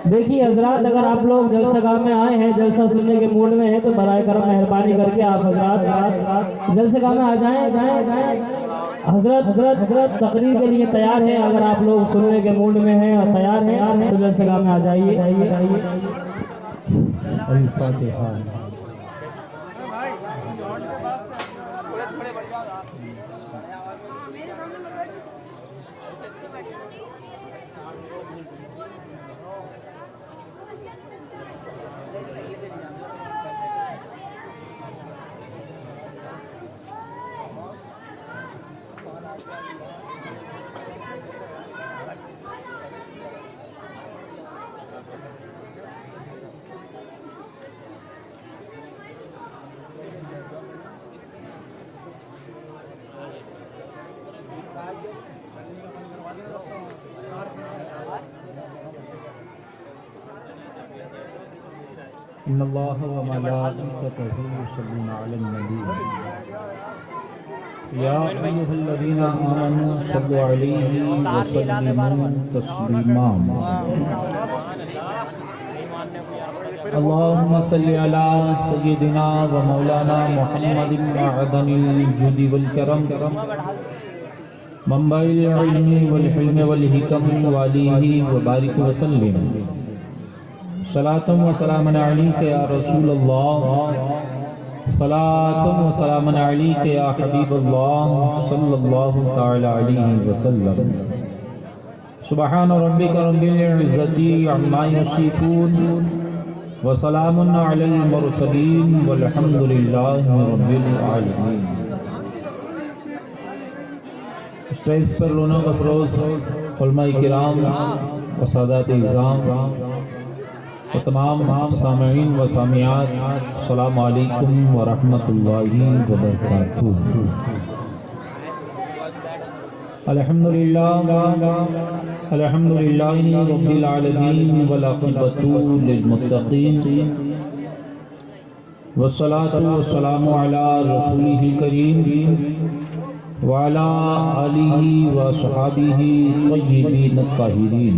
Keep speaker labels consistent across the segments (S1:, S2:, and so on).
S1: دیکھیے حضرات، اگر آپ لوگ جلسہ گاہ میں آئے ہیں، جلسہ سننے کے موڈ میں ہیں، تو برائے کرم مہربانی کر کے آپ حضرات جلسہ گاہ میں آ جائیں۔ حضرت تقریر کے لیے تیار ہیں، اگر آپ لوگ سننے کے موڈ میں ہیں اور تیار ہیں تو جلسہ گاہ میں آ جائیے۔ الفاتحہ۔ ان اللہ و ملائکتہ یصلون علی النبی یا ایھا الذین آمنوا صلوا علیہ وسلموا تسلیما۔ اللہم صلی علی سیدنا و مولانا محمد معدن الجود والکرم منبع العلم والحلم والحکم وآلہ وبارک وسلم۔ صلاۃ و سلام علیک یا رسول اللہ، صلاۃ و سلام علیک یا حبیب اللہ صلی اللہ تعالی علیہ وسلم۔ سبحان ربک رب العزۃ عما یصفون وسلام علی المرسلین والحمد للہ رب العالمین۔ اسٹیج پر رونق افروز علماء کرام و سادات اعظام و تمام سامعین و سامعات، السلام علیکم ورحمۃ اللہ وبرکاتہ۔ الحمدللہ رب العالمین والعاقبۃ للمتقین، والصلاۃ والسلام علی رسولہ الکریم وعلی آلہ وصحبہ الطیبین الطاہرین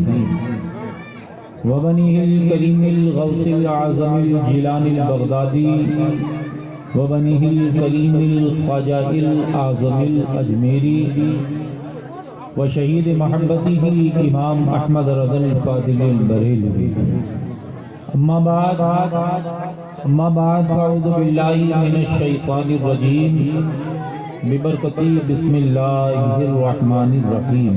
S1: وبنیہ الکریم الغوث العظم الجیلانی البغدادی وبنیہ الکریم الخواجہ الاعظم الاجمیری وشہید محبتہ امام احمد رضا الفاضل البریلوی۔ اما بعد فاعوذ باللہ من الشیطان الرجیم ببرکۃ بسم اللہ الرحمن الرحیم۔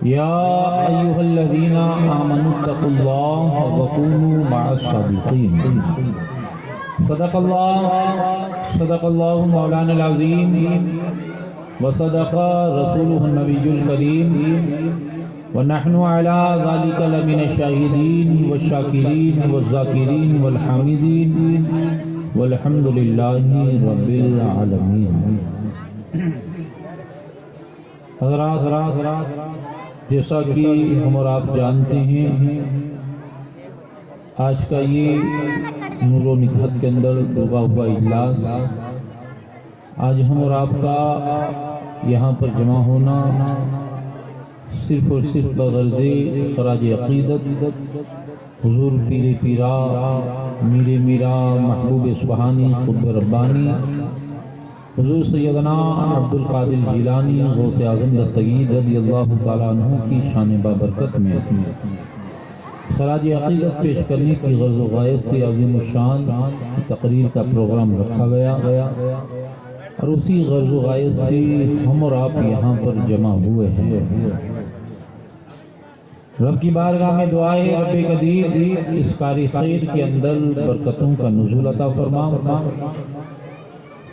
S1: یا ایھا الذین آمنوا اتقوا اللہ وکونوا مع الصادقین۔ صدق اللہ مولانا العظیم وصدق رسولہ النبی الکریم ونحن علی ذلک لمن الشاہدین والشاکرین والذاکرین والحامدین والحمد للہ رب العالمین۔ حضرات، جیسا کہ ہم اور آپ جانتے ہیں، آج کا یہ نور و نکہت کے اندر ڈوبا ہوا اجلاس، آج ہم اور آپ کا یہاں پر جمع ہونا صرف اور صرف بغرض خراج عقیدت حضور پیر پیرا میر میرا محبوب سبحانی قطب ربانی حضور سیدنا عبد القادر جیلانی غوث اعظم دستگیر رضی اللہ تعالیٰ عنہ کی شان بابرکت میں خراج عقیدت پیش کرنے کی غرض و غایت سے عظیم الشان تقریر کا پروگرام رکھا گیا اور اسی غرض و غایت سے ہم اور آپ یہاں پر جمع ہوئے ہیں۔ رب کی بارگاہ میں دعا ہے رب قدیر اس کار خیر کے اندر برکتوں کا نزول عطا فرما،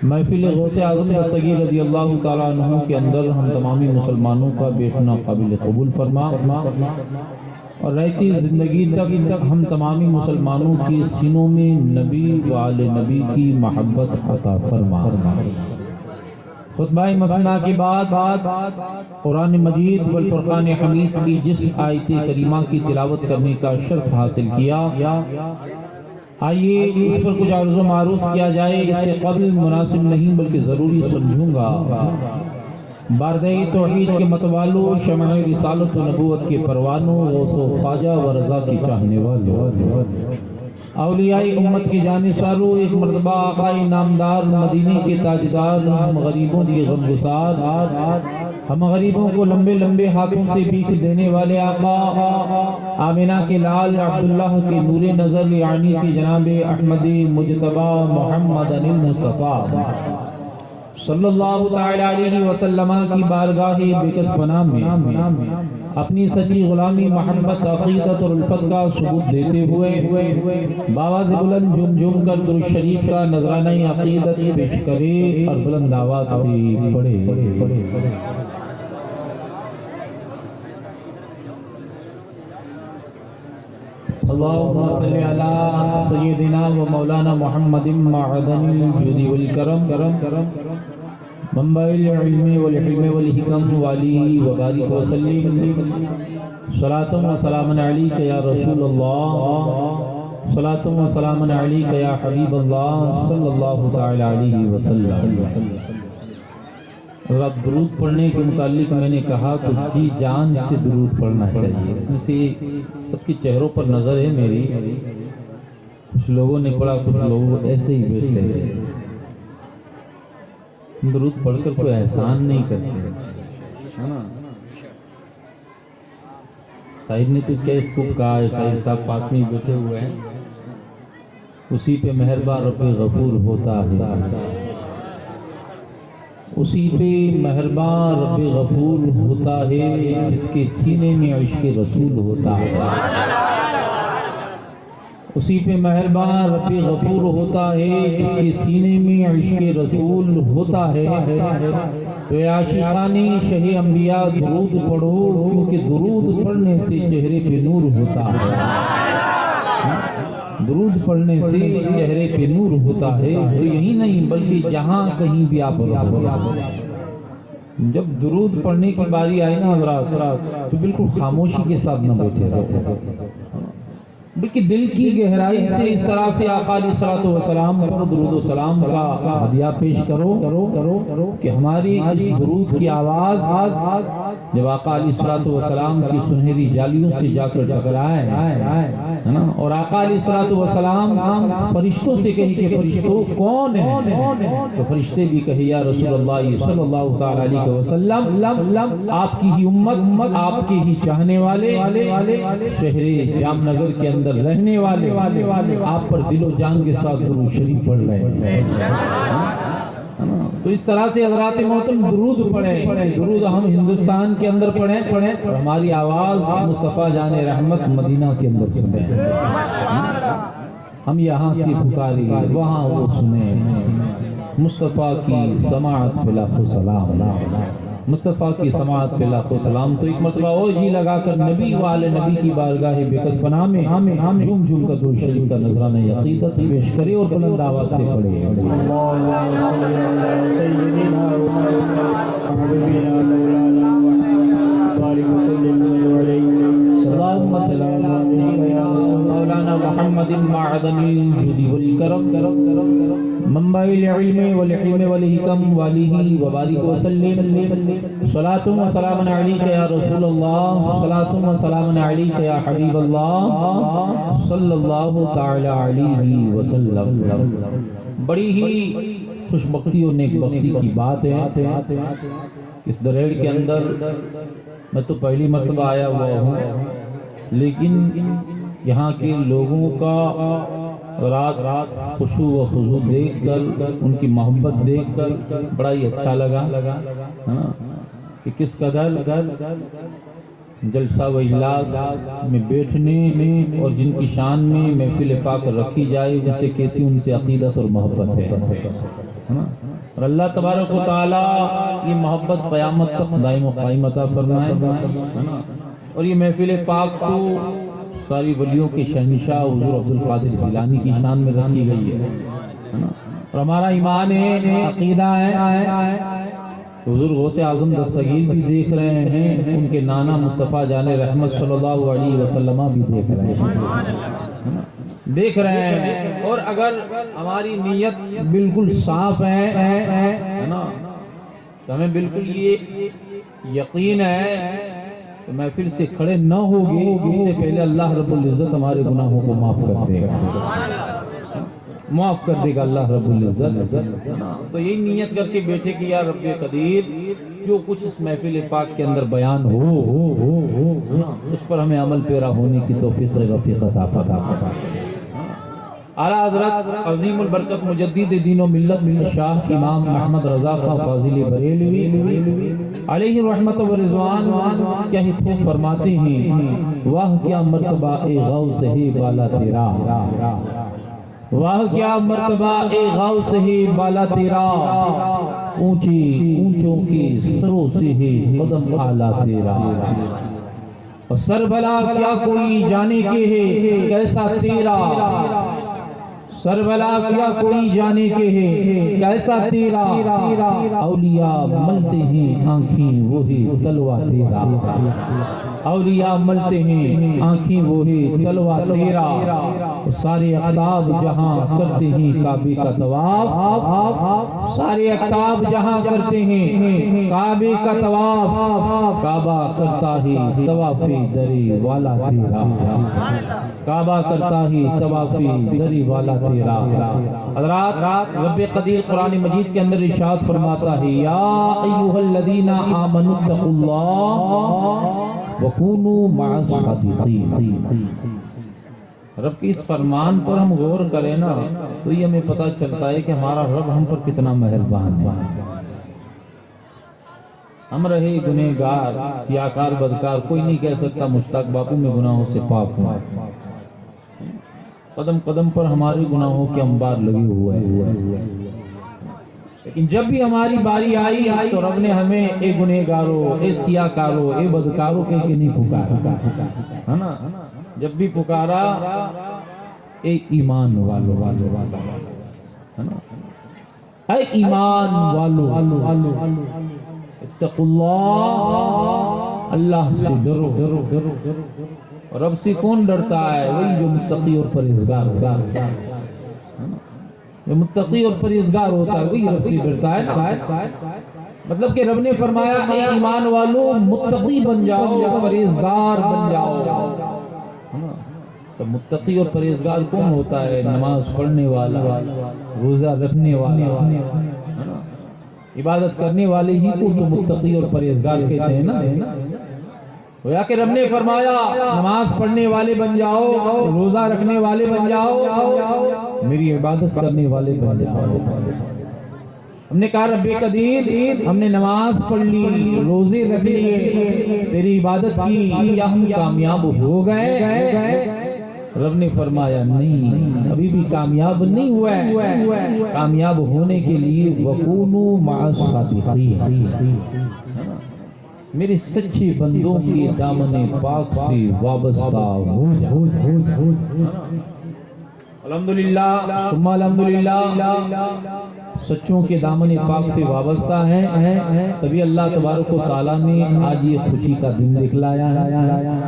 S1: محفل غوث اعظم دستگیر رضی اللہ تعالیٰ عنہ کے اندر ہم تمامی مسلمانوں کا بیٹھنا قابل قبول فرما، اور رہتی زندگی تک ہم تمامی مسلمانوں کی سینوں میں نبی و آل نبی کی محبت عطا فرما۔ خطبہ مثنیٰ کے بعد قرآن مجید والفرقان حمید کی جس آیت کریمہ کی تلاوت کرنے کا شرف حاصل کیا، آئیے اس پر کچھ عرض و معروف کیا جائے، اس سے قبل مناسب نہیں بلکہ ضروری سمجھوں گا۔ باردہی توحید کے متوالو، شمع رسالت و نبوت کے پروانوں، غوث و خواجہ و رضا کی چاہنے والوں، اولیاء امت کے جانثاروں، ایک مرتبہ آقائی نامدار مدینے کے تاجدار، ہم غریبوں کے غمگسار، ہم غریبوں کو لمبے لمبے ہاتھوں سے بھیک دینے والے آقا، آمنہ کے لال، عبداللہ کے نور نظر، یعنی کہ جناب احمد مجتبی محمد المصطفیٰ صلی اللہ تعالی علیہ وسلم کی بارگاہ بکس پناہ میں اپنی سچی غلامی، محبت، عقیدت اور الفت کا ثبوت دیتے ہوئے باواز بلند جھوم جھوم کر درود شریف کا نذرانہ عقیدت پیش کرے اور بلند آواز سے پڑھے۔ اللہم صلی علی سیدنا و مولانا محمد معدن الجود والکرم، منبع العلم والحلم والحکم، والیہ وبارک وسلم، صلاۃ و سلام علیک یا رسول اللہ، صلاۃ و سلام علیک یا حبیب اللہ صلی اللہ تعالی علیہ وسلم۔ اب درود پڑھنے کے متعلق میں نے کہا تو جی جان سے درود پڑھنا چاہیے۔ اس میں سے سب کے چہروں پر نظر ہے میری، کچھ لوگوں نے پڑھا، کچھ لوگ ایسے ہی بیٹھے ہیں، درود پڑھ کر کوئی احسان نہیں کرتے۔ طاہر نے تو کیا خوب کہا ہے، طاہر صاحب پاس میں بیٹھے ہوئے ہیں، اسی پہ مہربان رب غفور ہوتا ہے، اسی پہ مہربان رب غفور ہوتا ہے، اس کے سینے میں عشق رسول ہوتا ہے، اسی پہ مہربان رب غفور ہوتا ہے، اس کے سینے میں عشق رسول ہوتا ہے۔ تو اے عاشقانی شہ انبیاء درود پڑھو، کیونکہ درود پڑھنے سے چہرے پہ نور ہوتا ہے، درود پڑھنے سے چہرے پہ نور ہوتا ہے۔ تو یہی نہیں بلکہ جہاں کہیں بھی آپ رہو، جب درود پڑھنے کی باری آئے نا حضرات، تو بالکل خاموشی کے ساتھ نہ بیٹھے رہو، بلکہ دل کی گہرائی سے اس طرح سے آقا علیہ الصلوۃ والسلام پر درود و سلام کا ہدیہ پیش کرو کہ ہماری اس درود کی آواز جب آقا علیہ الصلوۃ والسلام کی سنہری جالیوں سے جا کر ٹکرائے اور آقا علیہ الصلوۃ والسلام فرشتوں سے کہیں کہ فرشتوں کون ہیں، تو فرشتے بھی کہے یا رسول اللہ صلی اللہ تعالی علیہ وسلم، آپ کی ہی امت، آپ کے ہی چاہنے والے، شہر جام نگر کے اندر رہنے والے آپ پر دل و جان کے ساتھ درود شریف پڑھ رہے ہیں۔ تو اس طرح سے حضرات محترم درود پڑھیں، درود ہم ہندوستان کے اندر پڑھیں اور ہماری آواز مصطفیٰ جان رحمت مدینہ کے اندر سنیں، ہم یہاں سے پکاریں وہاں وہ سنیں، مصطفیٰ کی سماعت پہ لاکھوں سلام، مصطفیٰ کی سماعت پہ لاکھوں سلام۔ تو ایک مرتبہ اور جی لگا کر نبی والے نبی کی بارگاہ بکس پناہ میں جھوم جھوم کر درود شریف کا نذرانہ عقیدت پیش کرے اور بلند آواز سے پڑھے۔ اللہم صلی علی سیدنا مولانا محمد معدن الجود والکرم، منبع العلم والحلم والحکم، والیہ وبارک وسلم، صلاۃ و سلام علیک یا رسول اللہ، صلاۃ و سلام علیک یا حبیب اللہ صلی اللہ تعالی علیہ وسلم۔ بڑی ہی خوش بختی اور نیک بختی کی بات ہے، اس دریڑ کے اندر میں تو پہلی مرتبہ آیا ہوا ہوں، لیکن یہاں کے لوگوں کا رات خشوع و خضوع دیکھ کر، ان کی محبت دیکھ کر بڑا ہی اچھا لگا کہ کس قدر جلسہ و اجلاس میں بیٹھنے اور جن کی شان میں محفل پاک رکھی جائے ان سے کیسی ان سے عقیدت اور محبت ہے، اور اللہ تبارک و تعالی یہ محبت قیامت تک دائم و قائم عطا فرمائے۔ اور یہ محفل پاک کو ساری ولیوں کے شہنشاہ حضور عبد القادر جیلانی کی شان میں رکھی گئی ہے، اور ہمارا ایمان ہے، عقیدہ ہے، حضور غوث اعظم دستگیر بھی دیکھ رہے ہیں، ان کے نانا مصطفیٰ جان رحمت صلی اللہ علیہ وسلم بھی دیکھ رہے ہیں، دیکھ رہے ہیں، اور اگر ہماری نیت بالکل صاف ہے نا، تو ہمیں بالکل یہ یقین ہے کہ محفل سے کھڑے نہ ہوگے اس سے پہلے اللہ رب العزت ہمارے گناہوں کو معاف کر دے گا، معاف کر دے گا اللہ رب العزت۔ تو یہی نیت کر کے بیٹھے کہ یا رب قدیر جو کچھ اس محفل پاک کے اندر بیان ہو اس پر ہمیں عمل پیرا ہونے کی توفیق رفیق عطا فرما۔ اعلیٰ حضرت عظیم البرکت مجدد دین و ملت شاہ امام احمد رضا خان فاضل بریلوی علیہ رحمت و رضوان کیا ہی خوب فرماتے ہیں، واہ کیا مرتبہ اے غوث ہے بالا تیرا، واہ کیا مرتبہ اے غوث ہے بالا تیرا، اونچوں کے سروں سے ہے قدم اعلیٰ تیرا، اور سربلا کیا کوئی جانے کے ہے کیسا تیرا، سربلا کیا کوئی جانے کے ہے کیسا تیرا، اولیاء ملتے ہیں آنکھیں وہی تلوا تیرا، اولیاء ملتے ہیں آنکھیں وہی تلوا تیرا، سارے اقطاب جہاں کرتے ہیں کعبے کا طواف، سارے اقطاب جہاں کرتے ہیں کعبے کا طواف، کعبہ کرتا ہے طواف دری والا تیرا، کعبہ کرتا ہے طواف دری والا تیرا۔ حضرات رب قدیر قرآن مجید کے اندر ارشاد فرماتا ہے، یا ایھا الذین آمنوا اتقوا اللہ وکونوا مع الصادقین۔ رب کی اس فرمان پر ہم غور کریں نا تو یہ ہمیں پتہ چلتا ہے کہ ہمارا رب ہم پر کتنا مہربان ہے۔ ہم رہے گنہگار، سیاکار، بدکار، کوئی نہیں کہہ سکتا مشتاق باپو میں گناہوں سے پاک ہوں، قدم قدم پر ہمارے گناہوں کے انبار لگے ہوئے ہیں، لیکن جب بھی ہماری باری آئی تو رب نے ہمیں اے گنہگاروں، اے سیاکاروں، اے بدکاروں کہہ کے نہیں پکارا ہے نا، جب بھی پکارا اے ایمان والو ہے نا، اے ایمان والو اتقوا اللہ، اللہ سے ڈرو۔ رب سے کون ڈرتا ہے؟ وہی جو متقی اور پرہیزگار ہوتا ہے، جو متقی اور پرہیزگار ہوتا ہے وہی رب سے ڈرتا ہے نا۔ مطلب کہ رب نے فرمایا اے ایمان والو متقی بن جاؤ، پرہیزگار بن جاؤ۔ تو متقی اور پرہیزگار کون ہوتا ہے؟ نماز پڑھنے والا، روزہ رکھنے والا، عبادت کرنے والے ہی کو تو متقی اور پرہیزگار کہتے ہیں نا۔ گویا کہ رب نے فرمایا نماز پڑھنے والے بن جاؤ، روزہ رکھنے والے بن جاؤ، میری عبادت کرنے والے بن جاؤ۔ ہم نے کہا رب قدیر ہم نے نماز پڑھ لی، روزے رکھ لیے، تیری عبادت کی، کیا ہم کامیاب ہو گئے؟ رب نے فرمایا نہیں، ابھی بھی کامیاب نہیں ہوا ہے، کامیاب ہونے کے لیے وَكُونُوا مَعَ الصَّادِقِينَ، میرے سچے بندوں کے دامن پاک سے وابستہ ہو جاؤ۔ الحمدللہ ثم الحمدللہ، سچوں کے دامن پاک سے وابستہ ہیں، تبھی اللہ تبارک و تعالیٰ نے آج یہ خوشی کا دن دکھلایا ہے۔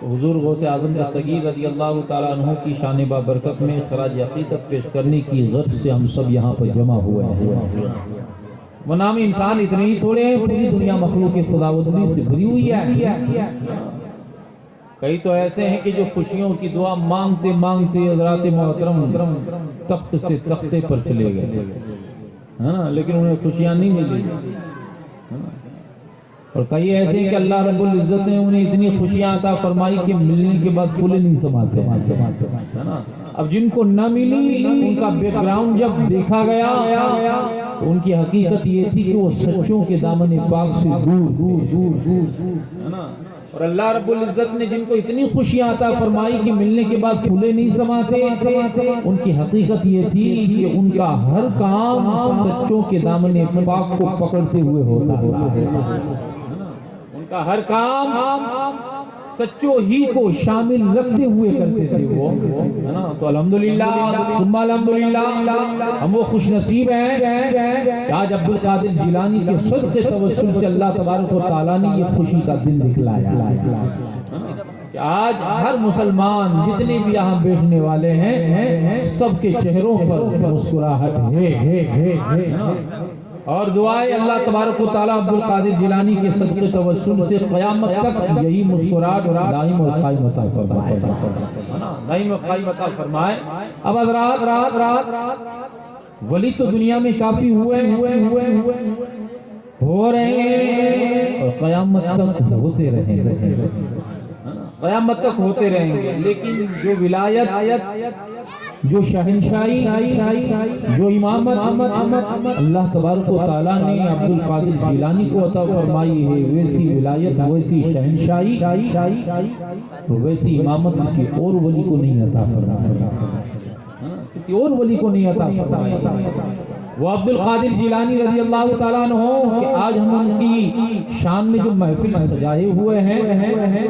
S1: حضور غوث اعظم دستگیر رضی اللہ تعالیٰ عنہ کی شان بابرکت میں خراج عقیدت پیش کرنے کی غرض سے ہم سب یہاں پر جمع ہوئے ہیں۔ وہ نامی انسان اتنے ہی تھوڑے ہیں، پوری دنیا مخلوق خداوندی سے بھری ہوئی ہے۔ کئی تو ایسے ہیں کہ جو خوشیوں کی دعا مانگتے مانگتے حضرات محترم تخت سے تختے پر چلے گئے، لیکن انہیں خوشیاں نہیں ملی۔ اور کئی ایسے ہیں کہ اللہ رب العزت نے انہیں اتنی خوشیاں عطا فرمائی کہ ملنے کے بعد پھولے نہیں سماتے۔ اب جن کو نہ ملی ان کا بیک گراؤنڈ جب دیکھا گیا تو ان کی حقیقت یہ تھی کہ وہ سچوں کے دامن پاک سے دور۔ اور اللہ رب العزت نے جن کو اتنی خوشیاں عطا فرمائی کہ ملنے کے بعد پھولے نہیں سماتے، ان کی حقیقت یہ تھی کہ ان کا ہر کام سچوں کے دامن پاک کو پکڑتے ہوئے ہوتا ہے، ان کا ہر کام سچوں ہی کو شامل رکھتے ہوئے کرتے تھے وہ۔ تو الحمدللہ ثم الحمدللہ، ہم وہ خوش نصیب ہیں کہ آج عبد القادر جیلانی کے صدق توسل سے اللہ تبارک و تعالیٰ نے یہ خوشی کا دن دکھلایا کہ کہ آج ہر مسلمان جتنے بھی یہاں بیٹھنے والے ہیں سب کے چہروں پر مسکراہٹ ہے، اور دعائے اللہ تبارک و تعالیٰ عبد القادر جیلانی کے صدقے توسل سے قیامت تک یہی مسکراہٹ دائم و قائم عطا فرمائے، دائم و قائم عطا فرمائے۔ اب حضرات ولی تو دنیا میں کافی ہوئے ہو رہے ہیں اور قیامت تک ہوتے رہیں گے، قیامت تک ہوتے رہیں گے، لیکن جو ولایت، جو شہنشاہی، جو امامت اللہ تبارک و تعالیٰ نے عبد القادر جیلانی کو عطا فرمائی ہے، ویسی ولایت، ویسی شہنشاہی، ویسی امامت کسی اور ولی کو نہیں عطا فرمائی، کسی اور ولی کو نہیں عطا فرمائی۔ وہ عبد القادر جیلانی رضی اللہ تعالیٰ عنہ کہ آج ہم ان کی شان میں جو محفل سجائے ہوئے ہیں،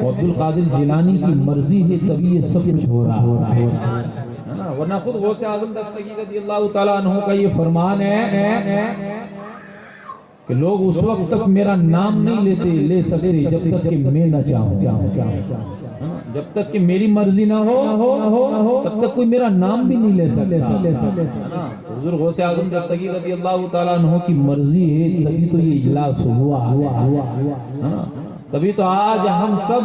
S1: وہ عبد القادر جیلانی کی مرضی ہے تبھی یہ سب کچھ ہو رہا ہے، ورنہ خود غوث اعظم دستگیر رضی اللہ تعالیٰ عنہ کا یہ فرمان ہے کہ لوگ اس وقت تک میرا نام نہیں لے سکتے جب تک کہ میں نہ چاہوں، جب تک کہ میری مرضی نہ ہو تب تک کوئی میرا نام بھی نہیں لے سکتا۔ حضور غوث اعظم دستگیر رضی اللہ تعالیٰ عنہ کی مرضی ہے تبھی تو یہ اجلاس ہوا، تبھی تو آج ہم سب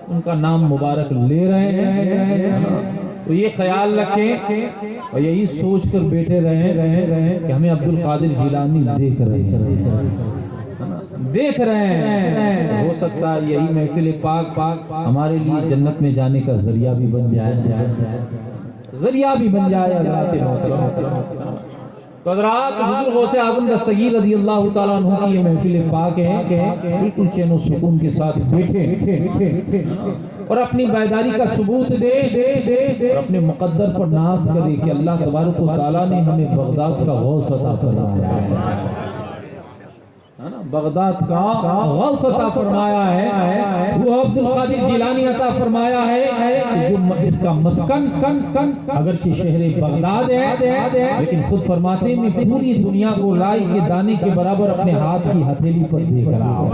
S1: ان کا نام مبارک لے رہے ہیں۔ تو یہ خیال رکھیں اور یہی سوچ کر بیٹھے رہیں کہ ہمیں عبد القادر جیلانی دیکھ رہے ہیں، ہو سکتا ہے یہی محفل پاک ہمارے لیے جنت میں جانے کا ذریعہ بھی بن جائے، تو حضرات حضور غوث اعظم دستگیر رضی اللہ تعالیٰ عنہ کی یہ محفل پاک ہے، بالکل چین و سکون کے ساتھ بیٹھے اور اپنی بیداری کا ثبوت دے اور اپنے مقدر پر ناز کرے کہ اللہ تبارک و تعالیٰ نے ہمیں بغداد کا غوث عطا فرمایا ہے، بغداد کا غوث عطا فرمایا ہے، وہ عبد القادر جیلانی عطا فرمایا ہے جس کا مسکن اگرچہ شہر بغداد ہے، لیکن خود فرماتے ہیں میں پوری دنیا کو لائی کے دانے کے برابر اپنے ہاتھ کی ہتھیلی پر دیکھ رہا ہوں،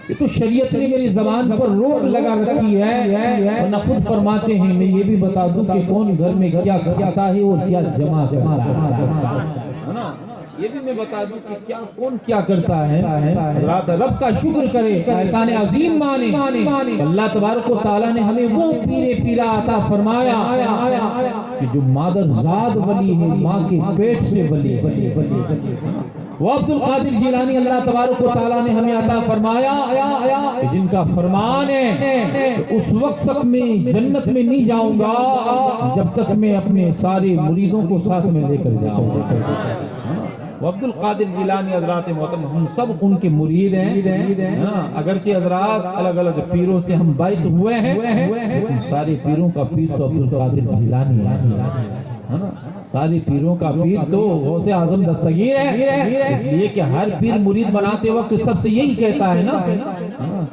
S1: یہ تو شریعت نے میری زبان پر روک لگا رکھی ہے، ورنہ خود فرماتے ہیں میں یہ بھی بتا دوں کہ کون گھر میں کیا کھاتا ہے اور کیا جمع کرتا ہے، یہ بھی میں بتا دوں کہ کون کیا کرتا ہے۔ رب کا شکر کرے، احسان عظیم مانے، اللہ تبارک و تعالیٰ نے ہمیں وہ پیرا عطا فرمایا کہ جو مادر زاد ولی ہے، ماں کے پیٹ سے ولی ہے، وہ عبد القادر جیلانی اللہ تبارک و تعالیٰ نے ہمیں عطا فرمایا کہ جن کا فرمان ہے کہ اس وقت تک میں جنت میں نہیں جاؤں گا جب تک میں اپنے سارے مریدوں کو ساتھ میں لے کر جاؤں گا۔ وہ عبد القادر جیلانی حضرات محترم ہم سب ان کے مرید ہیں، اگرچہ حضرات الگ الگ پیروں سے ہم بیعت ہوئے ہیں، لیکن سارے پیروں کا پیر تو عبد القادر جیلانی ہے، سارے پیروں کا پیر تو غوث اعظم دستگیر ہے، اس لیے کہ ہر پیر مرید بناتے وقت سب سے یہی کہتا ہے نا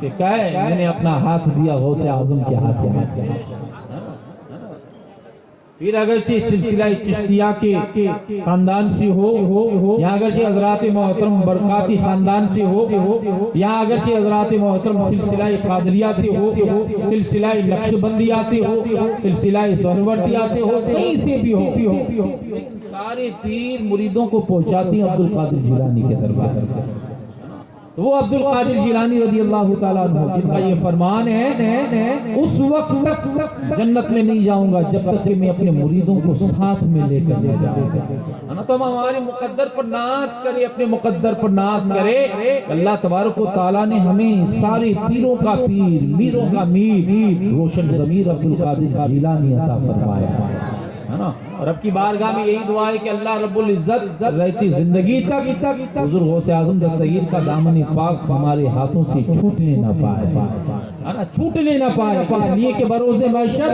S1: کہ میں نے اپنا ہاتھ دیا غوث اعظم کے ہاتھ میں۔ پھر اگرچہ سلسلہ چشتیہ کے خاندان سے ہو یا اگرچہ حضرات محترم برکاتی خاندان سے ہو یا اگرچہ حضرات محترم سلسلہ قادریہ سے ہو، سلسلہ نقشبندیہ سے ہو، سلسلہ سہروردیہ سے ہو، کہیں سے بھی ہو، سارے پیر مریدوں کو پہنچاتی ہیں عبد القادر جیلانی کے دربار سے۔ وہ عبد القادر جیلانی رضی اللہ تعالیٰ عنہ جن کا یہ فرمان ہے اس وقت تک جنت میں نہیں جاؤں گا جب تک کہ میں اپنے مریدوں کو ساتھ میں لے کر جاؤں گا۔ تو ہم ہمارے مقدر پر ناز کرے، اپنے مقدر پر ناز کرے، اللہ تبارک و تعالیٰ نے ہمیں سارے پیروں کا پیر، میروں کا میر، روشن ضمیر عبد القادر جیلانی عطا فرمایا ہے نا۔ اور اب کی بارگاہ میں یہی دعا ہے کہ اللہ رب العزت رہتی زندگی تک حضور غوث اعظم دستگیر کا دامن پاک ہمارے ہاتھوں سے چھوٹنے نہ پائے، چھوٹنے نہ پائے، اس لیے کہ بروز محشر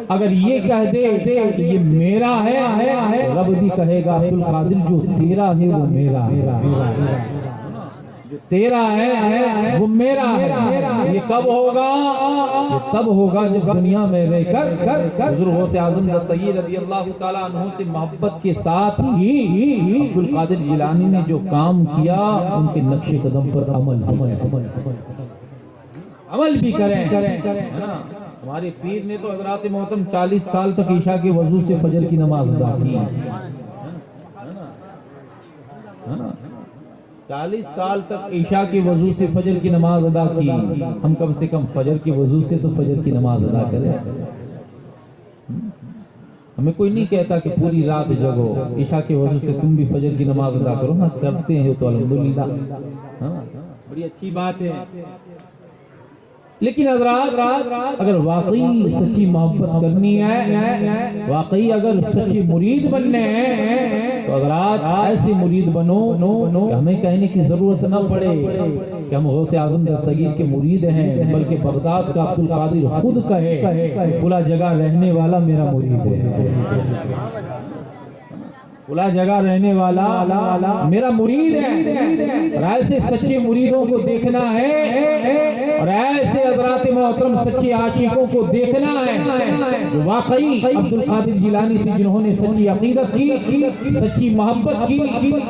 S1: اگر یہ کہہ دے کہ یہ میرا ہے، رب بھی کہے گا عبد القادر جو تیرا ہے وہ میرا ہے، جو تیرا ہے وہ میرا ہے۔ یہ کب ہوگا؟ یہ تب ہوگا جب دنیا میں رہ کر حضور غوث اعظم دستگیر رضی اللہ تعالیٰ عنہ سے محبت کے ساتھ ہی عبد القادر جیلانی نے جو کام کیا ان کے نقش قدم پر عمل عمل بھی کریں. ہمارے پیر نے تو حضرات محترم 40 سال تک عشاء کے وضو سے فجر کی نماز ادا کی. 40 سال تک عشاء کے وضو سے فجر کی نماز ادا کی. ہم کم سے کم فجر کے وضو سے تو فجر کی نماز ادا کریں. ہمیں کوئی نہیں کہتا کہ پوری رات جگو، عشاء کے وضو سے تم بھی فجر کی نماز ادا کرو نا. کرتے ہیں تو الحمدللہ، بڑی اچھی بات ہے. لیکن حضرات اگر واقعی سچی محبت کرنی ہے، واقعی اگر سچی مرید بننے ہیں، تو حضرات ایسی مرید بنو کہ ہمیں کہنے کی ضرورت نہ پڑے کہ ہم غوث اعظم دستگیر کے مرید ہیں، بلکہ بغداد کا عبدالقادر خود کہے فلاں جگہ رہنے والا میرا مرید ہے، فلاں جگہ رہنے والا میرا مرید ہے. اور ایسے سچے مریدوں کو دیکھنا ہے، اور ایسے حضرات محترم سچے عاشقوں کو دیکھنا ہے جو واقعی عبدالقادر جیلانی سے جنہوں نے سچی عقیدت کی، سچی محبت کی،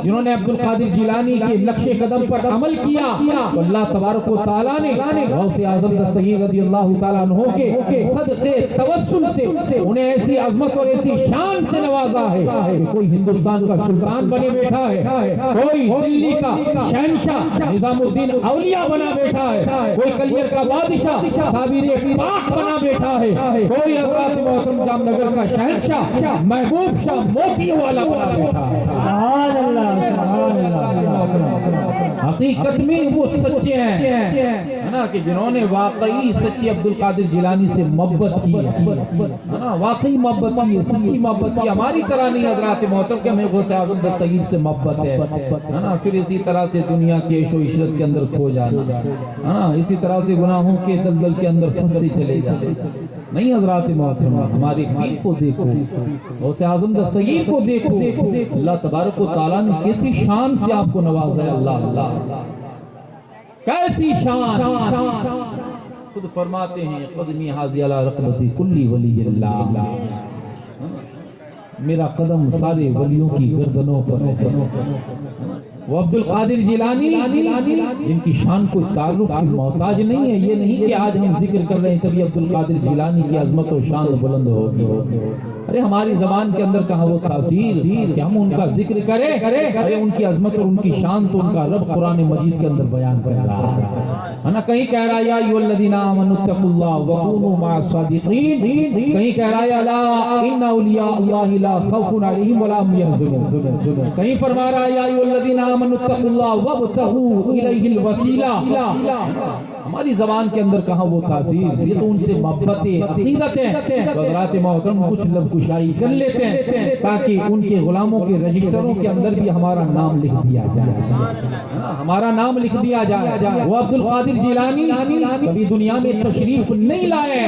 S1: جنہوں نے عبدالقادر جیلانی کے نقش قدم پر عمل کیا، تو اللہ تبارک و تعالیٰ نے غوث اعظم دستگیر رضی اللہ تعالیٰ عنہ کے صدقے توسل سے انہیں ایسی عظمت اور ایسی شان سے نوازا ہے کہ کوئی ہندوستان کا سلطان بنے بیٹھا ہے، کوئی دلی کا شہنشاہ نظام الدین اولیاء بنا بیٹھا ہے، کوئی کلیر کا بادشاہ صابر پاک بنا بیٹھا ہے، کوئی حضرات محترم جام نگر کا شہنشاہ محبوب شاہ موتیوں والا بنا بیٹھا ہے. سبحان اللہ، سبحان اللہ. حقیقت میں وہ سچے ہیں نا کہ جنہوں نے واقعی سچی عبدالقادر جیلانی سے محبت کی ہے، واقعی محبت کی ہے، سچی محبت کی. ہماری طرح نہیں حضرات محترم کہ ہمیں غوث اعظم دستگیر سے محبت ہے نا، پھر اسی طرح سے دنیا کے عیش و عشرت کے اندر کھو جانا، اسی طرح سے گناہوں کے دلدل کے اندر پھنستے چلے جاتے. نہیں حضرات محترم، ہمارے پیر کو دیکھو، غوث اعظم دستگیر کو دیکھو. اللہ تبارک و تعالیٰ نے کیسی شان سے آپ کو نوازا ہے. اللہ اللہ کیسی شان. خود فرماتے ہیں قدمی حاضی علی رقبتی کلی ولی اللہ، میرا قدم سارے ولیوں کی گردنوں پر ہے. وہ عبدالقادر جیلانی جن کی شان کوئی تعارف کی محتاج نہیں ہے. یہ نہیں کہ آج ہم ذکر کر رہے ہیں تبھی عبدالقادر جیلانی کی عظمت و شان بلند ہوگی. ارے ہماری زبان کے اندر کہاں وہ تاثیر کہ ہم ان کا ذکر کریں. ارے ان کی عظمت اور ان کی شان تو ان کا رب قرآن مجید کے اندر بیان کر رہا ہے نا. کہیں کہہ رہا ہے یا ایھا الذین آمنوا اتقوا اللہ وکونوا مع الصادقین، کہیں کہہ رہا ہے الا ان اولیاء اللہ لا خوف علیہم ولا هم يحزنون، کہیں فرما رہا ہے یا ایھا الذین آمنوا اتقوا اللہ وابتغوا الیہ الوسیلہ. ہماری زبان کے اندر کہاں وہ تاثیر. یہ تو ان سے محبت عقیدت ہے. حضرات محترم کچھ لب کشائی کر لیتے ہیں تاکہ ان کے غلاموں کے رجسٹروں کے اندر بھی ہمارا نام لکھ دیا جائے، ہمارا نام لکھ دیا جائے. وہ عبدالقادر جیلانی کبھی دنیا میں تشریف نہیں لائے.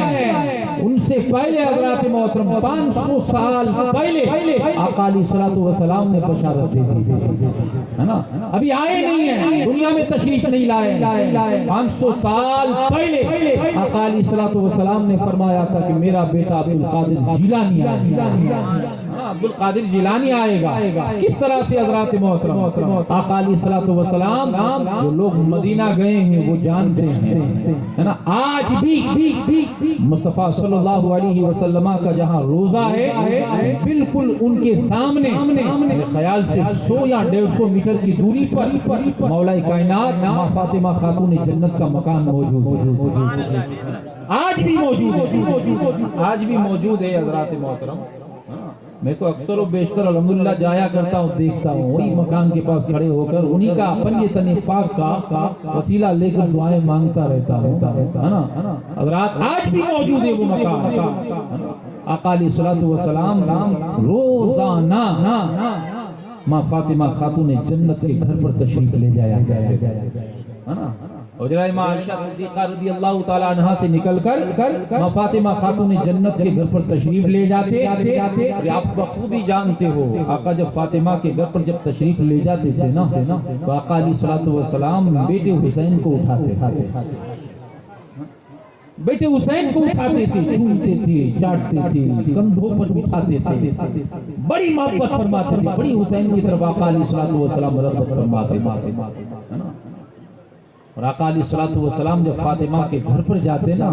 S1: ان سے پہلے حضرات محترم 500 سال پہلے آقا علیہ الصلوۃ والسلام نے بشارت دے دی ہے نا. ابھی آئے نہیں ہیں، دنیا میں تشریف نہیں لائے. 500 سال پہلے آقا علیہ الصلوۃ والسلام نے فرمایا تھا کہ میرا بیٹا عبدالقادر جیلانی آئے گا. عبدالقادر جیلانی آئے گا. کس طرح سے حضرات محترم آقا علیہ الصلوۃ والسلام جو لوگ مدینہ گئے ہیں وہ جانتے ہیں نا. آج بھی مصطفیٰ صلی اللہ علیہ وسلم کا جہاں روزہ ہے بالکل ان کے سامنے میرے خیال سے 100 یا 150 میٹر کی دوری پر مولا کائنات ماں فاطمہ خاتون جنت کا مکان موجود ہے. آج بھی موجود ہے، آج بھی موجود ہے حضرات محترم. میں تو اکثر و بیشتر الحمدللہ جایا کرتا ہوں، دیکھتا ہوں وہی مکان کے پاس کھڑے ہو کر انہی کا پنجے تن پاک کا وسیلہ لے کر دعائیں مانگتا رہتا ہے نا. حضرات آج بھی موجود ہے وہ مکان. آقا علیہ الصلوۃ والسلام روزانہ ماں فاطمہ خاتون جنت کے گھر پر تشریف لے جایا ہے نا. حجرہ ماں عائشہ صدیقہ رضی اللہ تعالی عنہا سے نکل کر ماں فاطمہ خاتون جنت کے گھر پر تشریف لے جاتے. آپ بخوبی جانتے ہو آقا جب فاطمہ کے گھر پر جب تشریف لے جاتے تھے نا تو آقا علیہ الصلوۃ والسلام بیٹے حسین کو اٹھاتے تھے، بیٹے حسین کو اٹھاتے تھے، چھومتے تھے، چاٹتے تھے، کندھوں پر بٹھاتے تھے، بڑی محبت فرماتے تھے. بڑی حسین کی طرف آقا علیہ الصلوۃ والسلام رغبت فرماتے تھے. اور آقا علیہ الصلوۃ والسلام جب فاطمہ کے گھر پر جاتے نا،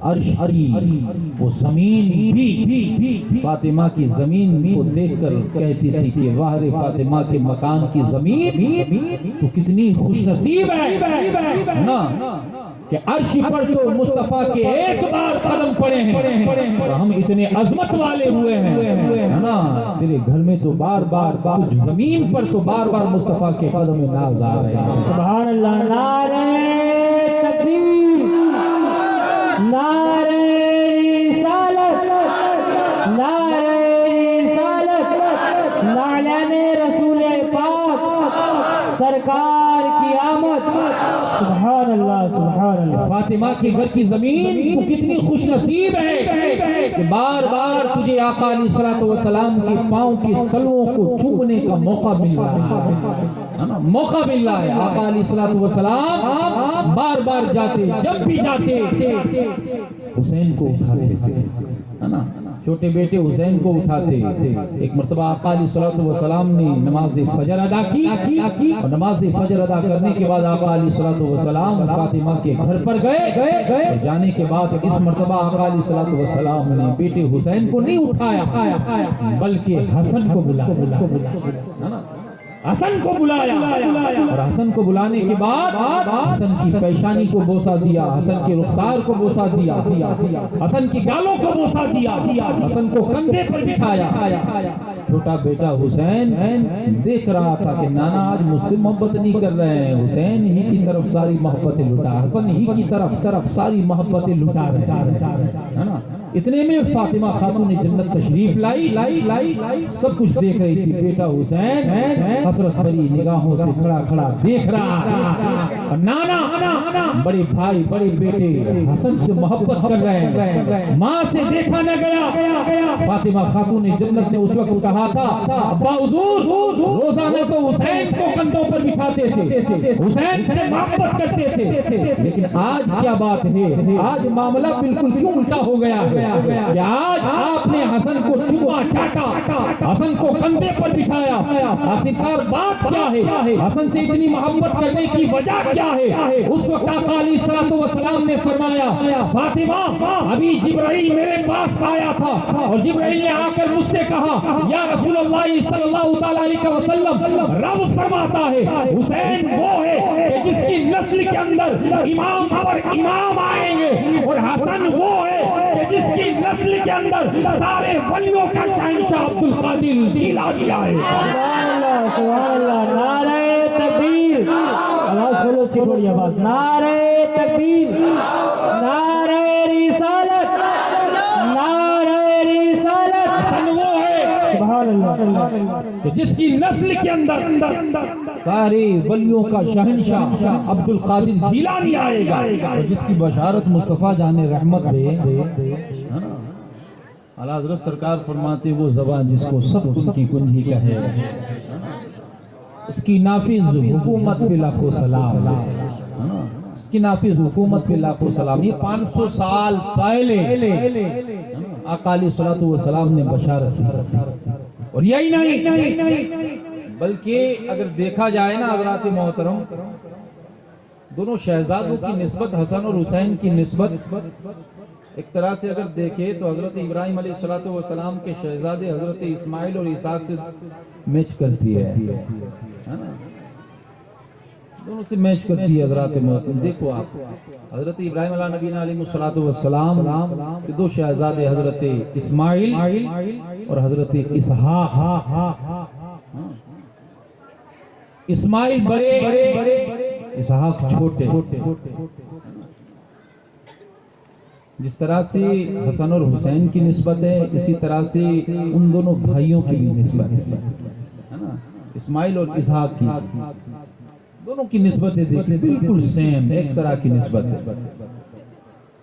S1: عرش کی وہ زمین بھی فاطمہ کی زمین کو دیکھ کر کہتی تھی کہ واہ رے فاطمہ کے مکان کی زمین تو کتنی خوش نصیب ہے نا، کہ عرش پر تو مصطفیٰ کے ایک بار قدم پڑے ہیں تو ہم اتنے عظمت والے ہوئے ہیں نا، تیرے گھر میں تو بار بار زمین پر تو بار بار مصطفیٰ کے قدم ناز آ رہے ہیں۔
S2: سبحان اللہ، نعرہ تکبیر، نعرہ رسالت، نعرہ رسالت، نعلان رسول پاک سرکار کی آمد۔ سبحان اللہ، سبحان اللہ۔
S1: فاطمہ کے گھر کی زمین تو کتنی خوش نصیب ہے کہ بار بار تجھے آقا علیہ الصلوۃ والسلام کے پاؤں کے تلووں کو چومنے کا موقع مل رہا ہے، موقع مل رہا ہے۔ آقا علیہ الصلوۃ والسلام بار بار جاتے، جب بھی جاتے حسین کو اٹھاتے تھے، ہے نا، چھوٹے بیٹے حسین کو اٹھاتے۔ ایک مرتبہ آقا علیہ الصلوۃ والسلام نے نماز فجر ادا کی اور نماز فجر ادا کرنے کے بعد آقا علیہ الصلوۃ والسلام فاطمہ کے گھر پر گئے۔ جانے کے بعد اس مرتبہ آقا علیہ الصلوۃ والسلام نے بیٹے حسین کو نہیں اٹھایا بلکہ حسن کو بلایا، حسن کو بلایا، اور حسن کو بلانے کے بعد حسن کی پیشانی کو بوسہ دیا، حسن کے رخسار کو بوسہ دیا، حسن کی گالوں کو بوسہ دیا، حسن کو کندھے پر بٹھایا۔ چھوٹا بیٹا حسین دیکھ رہا تھا کہ نانا آج مجھ سے محبت نہیں کر رہے ہیں، حسین ہی کی طرف ساری محبتیں لٹا، حسن ہی کی طرف ساری محبتیں لٹا رہے ہیں نا۔ اتنے میں فاطمہ خاتون جنت تشریف لائی، سب کچھ دیکھ رہی تھی۔ بیٹا حسین حسرت بھری نگاہوں سے کھڑا دیکھ رہا، اور نانا بڑے بھائی بڑے بیٹے حسن سے محبت کر رہے ہیں، ماں سے دیکھا نہ گیا۔ فاطمہ خاتون جنت نے اس وقت کہا تھا ابا حضور روزانہ تو حسین کو کندھوں پر بٹھاتے تھے، حسین سے محبت کرتے تھے، لیکن آج کیا بات ہے، آج معاملہ بالکل کیوں الٹا ہو گیا ہے کہ آج آپ نے حسن کو چوما چاٹا، حسن کو کندھے پر بٹھایا۔ آخرکار بات کیا ہے، حسن سے اتنی محبت کرنے کی وجہ کیا ہے؟ اس وقت آقا علیہ الصلوۃ والسلام نے فرمایا فاطمہ ابھی جبرائیل میرے پاس آیا تھا اور جبرائیل نے آ کر مجھ سے کہا یا رسول اللہ صلی اللہ تعالی علیہ وسلم رب فرماتا ہے حسین وہ ہے کہ جس کی نسل کے اندر امام پر امام آئیں گے، اور حسن وہ ہے کہ جس کی نسل کے اندر سارے ولیوں کا شہنشاہ عبد القادر جیلانی آئے۔
S2: سبحان اللہ، سبحان اللہ، نعرہ تکبیر، آواز کھولو سی بڑی آواز، نعرہ تکبیر، نعرہ رسالت، نعرہ رسالت۔
S1: حسن وہ ہے
S2: سبحان اللہ
S1: کہ جس کی نسل کے اندر سارے ولیوں کا شہنشاہ عبد القادر جیلانی آئے گا، اور جس کی بشارت مصطفیٰ جان رحمت دے۔ اعلیٰ حضرت سرکار فرماتے وہ زبان جس کو سب ان کی کنجی کہے، اس کی نافذ حکومت پہ لاکھوں سلام، اس کی نافذ حکومت پہ لاکھوں سلام۔ یہ 500 سال پہلے آقا علیہ الصلوۃ والسلام نے بشارت دی، اور یہی نہیں بلکہ اگر دیکھا جائے نا حضرات محترم، دونوں شہزادوں کی نسبت، حسن اور حسین کی نسبت ایک طرح سے اگر دیکھے تو حضرت ابراہیم علیہ الصلوۃ والسلام کے شہزادے حضرت اسماعیل اور اسحاق سے میچ کرتی ہے نا، دونوں سے میچ کرتی ہے حضرات محترم۔ دیکھو آپ حضرت ابراہیم علیہ نبینا علیہ الصلوۃ والسلام کے دو شہزادے حضرت اسماعیل اور حضرت اسحاق، اسماعیل بڑے اسحاق چھوٹے۔ جس طرح سے حسن اور حسین کی نسبت ہے، اسی طرح سے ان دونوں بھائیوں کی بھی نسبت ہے نا، اسماعیل اور اسحاق کی دونوں کی نسبتیں دیکھیں بالکل سیم، ایک طرح کی نسبت ہے۔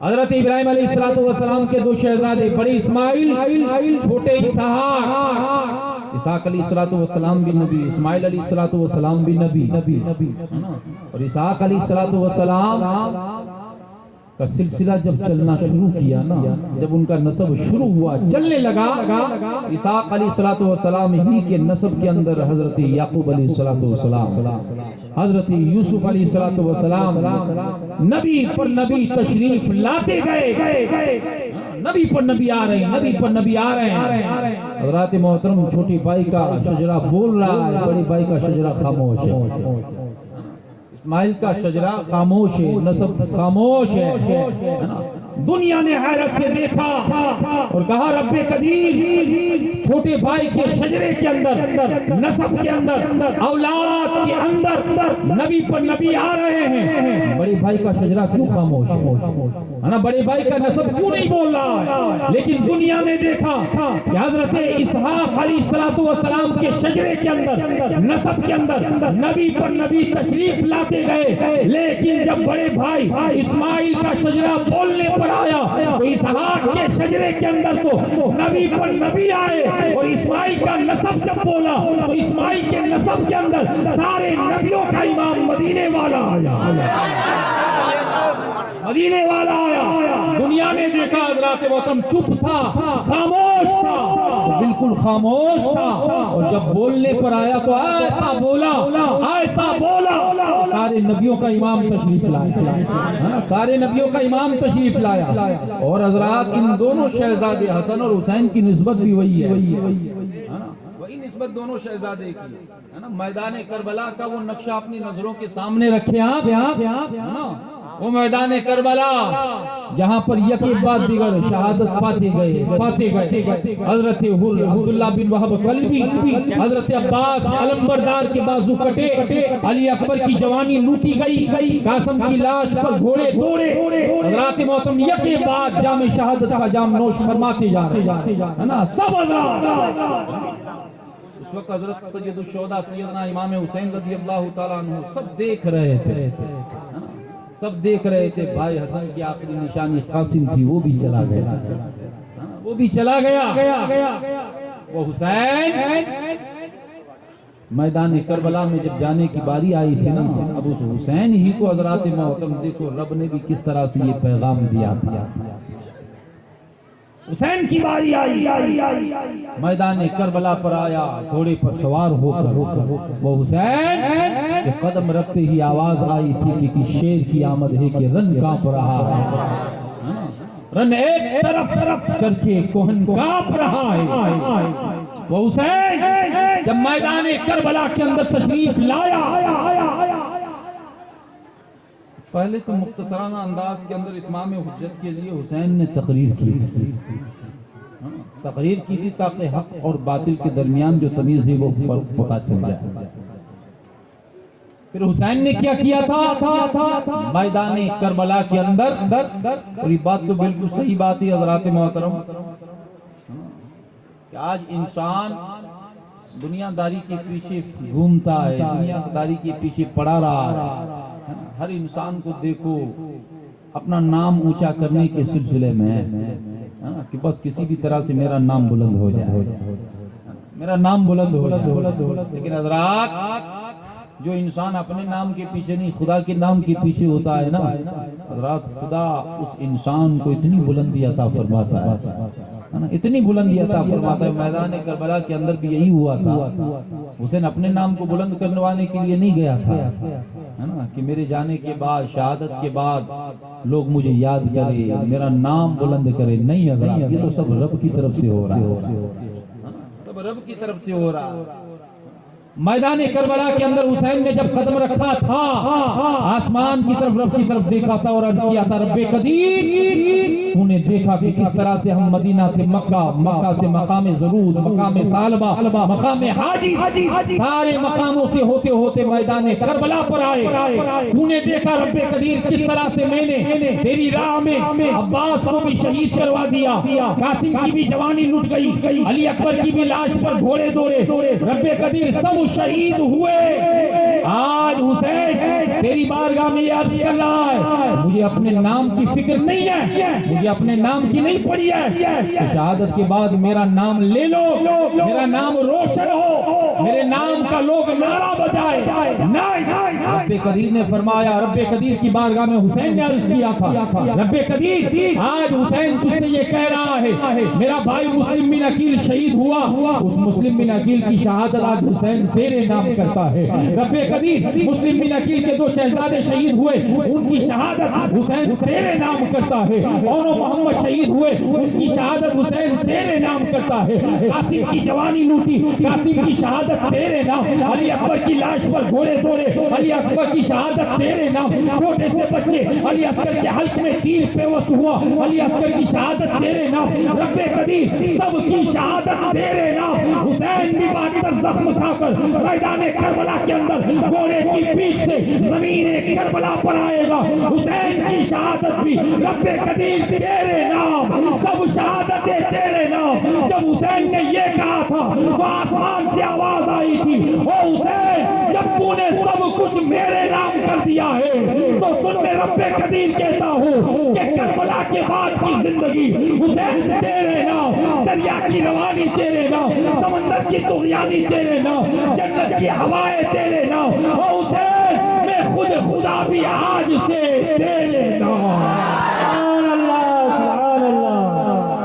S1: حضرت ابراہیم علیہ السلام کے دو شہزادے، بڑے اسماعیل چھوٹے اسحاق، اسحاق علیہ السلام بھی نبی، اسماعیل علیہ السلام بھی نبی، اور اسحاق علیہ السلام کا سلسلہ جب چلنا شروع کیا نا، جب ان کا نسب شروع ہوا چلنے لگا، اسحاق علیہ السلام ہی کے نسب کے اندر حضرت یعقوب علیہ السلام، حضرت یوسف علیہ السلام نبی پر نبی تشریف لاتے گئے، نبی پر نبی آ رہے ہیں، نبی پر نبی آ رہے ہیں۔ حضرات محترم، چھوٹے بھائی کا شجرہ بول رہا ہے، بڑے بھائی کا شجرہ خاموش ہے۔ اسماعیل کا شجرہ خاموش ہے، نسب خاموش ہے۔ دنیا نے حیرت سے دیکھا اور کہا رب قدیر، چھوٹے بھائی کے شجرے کے اندر، نسب کے اندر، اولاد کے اندر نبی پر نبی آ رہے ہیں، بڑے بھائی کا شجرہ کیوں خاموش ہے نا؟ بڑے بھائی کا نسب کیوں نہیں بول رہا ہے؟ لیکن دنیا نے دیکھا کہ حضرت اسحاق علیہ السلام کے شجرے کے اندر، نسب کے اندر نبی پر نبی تشریف لاتے گئے، لیکن جب بڑے بھائی اسماعیل کا شجرہ بولنے پر آیا تو اسحاق کے شجرے کے اندر تو نبی پر نبی آئے، اور اسماعیل کا نسب جب بولا تو اسماعیل کے نسب کے اندر سارے نبیوں کا امام مدینے والا آیا، مدینے والا آیا۔ دنیا نے دیکھا حضرات محترم چپ تھا، خاموش تھا، بالکل خاموش تھا، اور جب بولنے پر آیا تو ایسا بولا، ایسا بولا، سارے نبیوں کا امام تشریف لایا، سارے نبیوں کا امام تشریف لایا۔ اور حضرات ان دونوں شہزادے حسن اور حسین کی نسبت بھی وہی ہے، وہی نسبت دونوں شہزادے کی ہے نا۔ میدان کربلا کا وہ نقشہ اپنی نظروں کے سامنے رکھے آپ، وہ میدان کربلا جہاں پر یکی بعد دیگر شہادت پاتے گئے، حضرت عبداللہ بن وہب قلبی، حضرت عباس علمبردار کے بازو کٹے، علی اکبر کی جوانی لوٹی گئی، قاسم کی لاش پر گھوڑے دوڑے، حضرات محترم یکی بعد جام شہادت کا جام نوش فرماتے جا رہے ہیں نا سب حضرات۔ اس وقت حضرت سید الشہداء سیدنا امام حسین رضی اللہ تعالیٰ عنہ سب دیکھ رہے تھے، سب دیکھ رہے تھے۔ بھائی حسن کی آخری نشانی قاسم تھی، وہ بھی چلا گیا، وہ بھی چلا گیا۔ وہ حسین میدان کربلا میں جب جانے کی باری آئی تھی نا، اب اس حسین ہی کو حضرات محترم دیکھو رب نے بھی کس طرح سے یہ پیغام دیا تھا۔ حسین کی باری آئی، میدان کربلا پر آیا، گھوڑے پر سوار ہو کر وہ حسین کے قدم رکھتے ہی آواز آئی تھی کہ کس شیر کی آمد ہے کہ رن کانپ رہا ہے، رن ایک طرف چرکے کوہن کانپ رہا ہے۔ وہ حسین جب میدان کربلا کے اندر تشریف لایا، پہلے تو مختصرانہ انداز کے اندر اتمام حجت کے لیے حسین نے تقریر کی تھی تاکہ حق اور باطل کے درمیان جو تمیز ہے وہ پتہ چل جائے۔ پھر حسین نے کیا کیا تھا میدان کربلا کے اندر، اور یہ بات تو بالکل صحیح بات ہے حضرات محترم کہ آج انسان دنیا داری کے پیچھے گھومتا ہے، دنیا داری کے پیچھے پڑا رہا ہے۔ ہر انسان کو دیکھو اپنا نام اونچا کرنے کے سلسلے میں کہ بس کسی بھی طرح سے میرا نام بلند ہو جائے، میرا نام بلند ہو جائے۔ لیکن حضرات جو انسان اپنے نام کے پیچھے نہیں خدا کے نام کے پیچھے ہوتا ہے نا، حضرات خدا اس انسان کو اتنی بلندی عطا فرماتا ہے، اتنی بلندی عطا فرماتا ہے۔ میدان کربلا کے اندر بھی یہی ہوا تھا، حسین اپنے نام کو بلند کرنے کے لیے نہیں گیا تھا کہ میرے جانے کے بعد، شہادت کے بعد لوگ مجھے یاد کرے، میرا نام بلند کرے، نہیں حضرات، یہ تو سب رب کی طرف سے ہو رہا ہے، سب رب کی طرف سے ہو رہا ہے۔ میدان کربلا کے اندر حسین نے جب قدم رکھا تھا، آسمان کی طرف رب کی طرف دیکھا تھا اور عرض کیا تھا رب قدیر، تو نے دیکھا کہ کس طرح سے ہم مدینہ سے مکہ، مکہ سے مقام ضرور، مقام سالبہ، مقام حاجی، سارے مقاموں سے ہوتے ہوتے میدان کربلا پر آئے۔ تو نے دیکھا رب قدیر کس طرح سے میں نے تیری راہ میں عباس کو بھی شہید کروا دیا، قاسم کی بھی جوانی لٹ گئی، علی اکبر کی بھی لاش پر گھوڑے دوڑے، رب قدیر سب شہید ہوئے، آج حسین تیری بارگاہ میں یہ عرض کر رہا ہے مجھے اپنے نام کی فکر نہیں ہے، مجھے اپنے نام کی نہیں پڑی ہے کہ شہادت کے بعد میرا نام لے لو، میرا نام روشن ہو، میرے نام کا لوگ نعرہ بجائے۔ نہیں، رب قدیر نے فرمایا، رب قدیر کی بارگاہ میں حسین نے عرض کیا تھا، رب قدیر آج حسین تجھ سے یہ کہہ رہا ہے میرا بھائی مسلم بن عقیل شہید ہوا، اس مسلم بن عقیل کی شہادت آج حسین تیرے نام کرتا ہے۔ رب قدیر مسلم بن عقیل کے 2 شہزادے شہید ہوئے، ان کی شہادت حسین تیرے نام کرتا ہے۔ اور محمد شہید ہوئے، ان کی شہادت حسین تیرے نام کرتا ہے۔ قاسم کی جوانی لوٹی، قاسم کی شہادت تیرے نام۔ علی اکبر کی لاش پر گھوڑے دوڑے، علی اکبر کی شہادت تیرے نام۔ چھوٹے سے بچے علی اصغر کے حلق میں تیر پیوست ہوا، علی اصغر کی شہادت تیرے نام۔ رب قدیر سب کی شہادت تیرے نام۔ حسین بھی 72 زخم کھا کر میدان کربلا کے اندر گھوڑے کی پیٹھ سے زمین کربلا پر آئے گا۔ حسین کی شہادت بھی رب قدیر تیرے نام، سب شہادتیں تیرے نام۔ جب حسین نے یہ کہا تھا وہ آسمان سے آواز آئی تھی، او حسین جب تو نے سب کچھ میرے نام کر دیا ہے تو سن میں رب قدیر کہتا ہوں کہ کربلا کے بعد کی زندگی حسین تیرے نام، دریا کی روانی تیرے نام، سمندر کی طغیانی تیرے نام، جنت کی ہوائیں تیرے نام۔ او حسین میں خود خدا بھی آج سے تیرے نام۔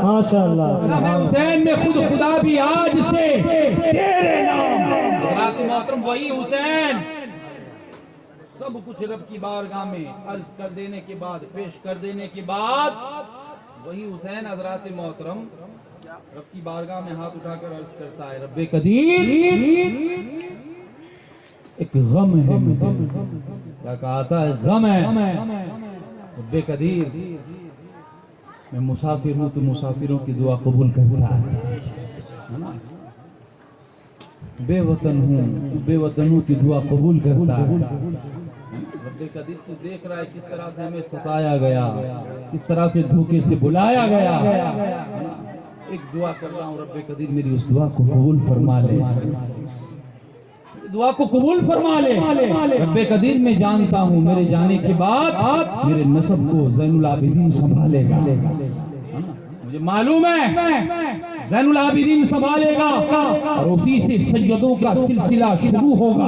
S2: ماشاءاللہ
S1: حسین میں خود خدا بھی آج سے تیرے نام۔ حضرات محترم وہی حسین سب کچھ رب کی بارگاہ میں عرض کر دینے کے بعد، پیش کر دینے کے بعد، وہی حسین حضرات محترم رب کی بارگاہ میں ہاتھ اٹھا کر عرض کرتا ہے، رب قدیر ایک غم ہے مجھے، کیا کہتا ہے؟ غم ہے رب قدیر، میں مسافر ہوں تو مسافروں کی دعا قبول کرتا ہے، بے وطن ہوں تو بے وطنوں کی دعا قبول کرتا ہے۔ رب قدیر تو دیکھ رہا ہے کس طرح سے ہمیں ستایا گیا، کس طرح سے دھوکے سے بلایا گیا۔ ایک دعا کر رہا ہوں، رب قدیر میری اس دعا کو قبول فرما لے، دعا کو قبول فرما لے۔ رب قدیر میں جانتا ہوں میرے جانے کے بعد میرے نسب کو زین العابدین سنبھالے گا، مجھے معلوم ہے زین العابدین سنبھالے گا اور اسی سے سیدوں کا سلسلہ شروع ہوگا۔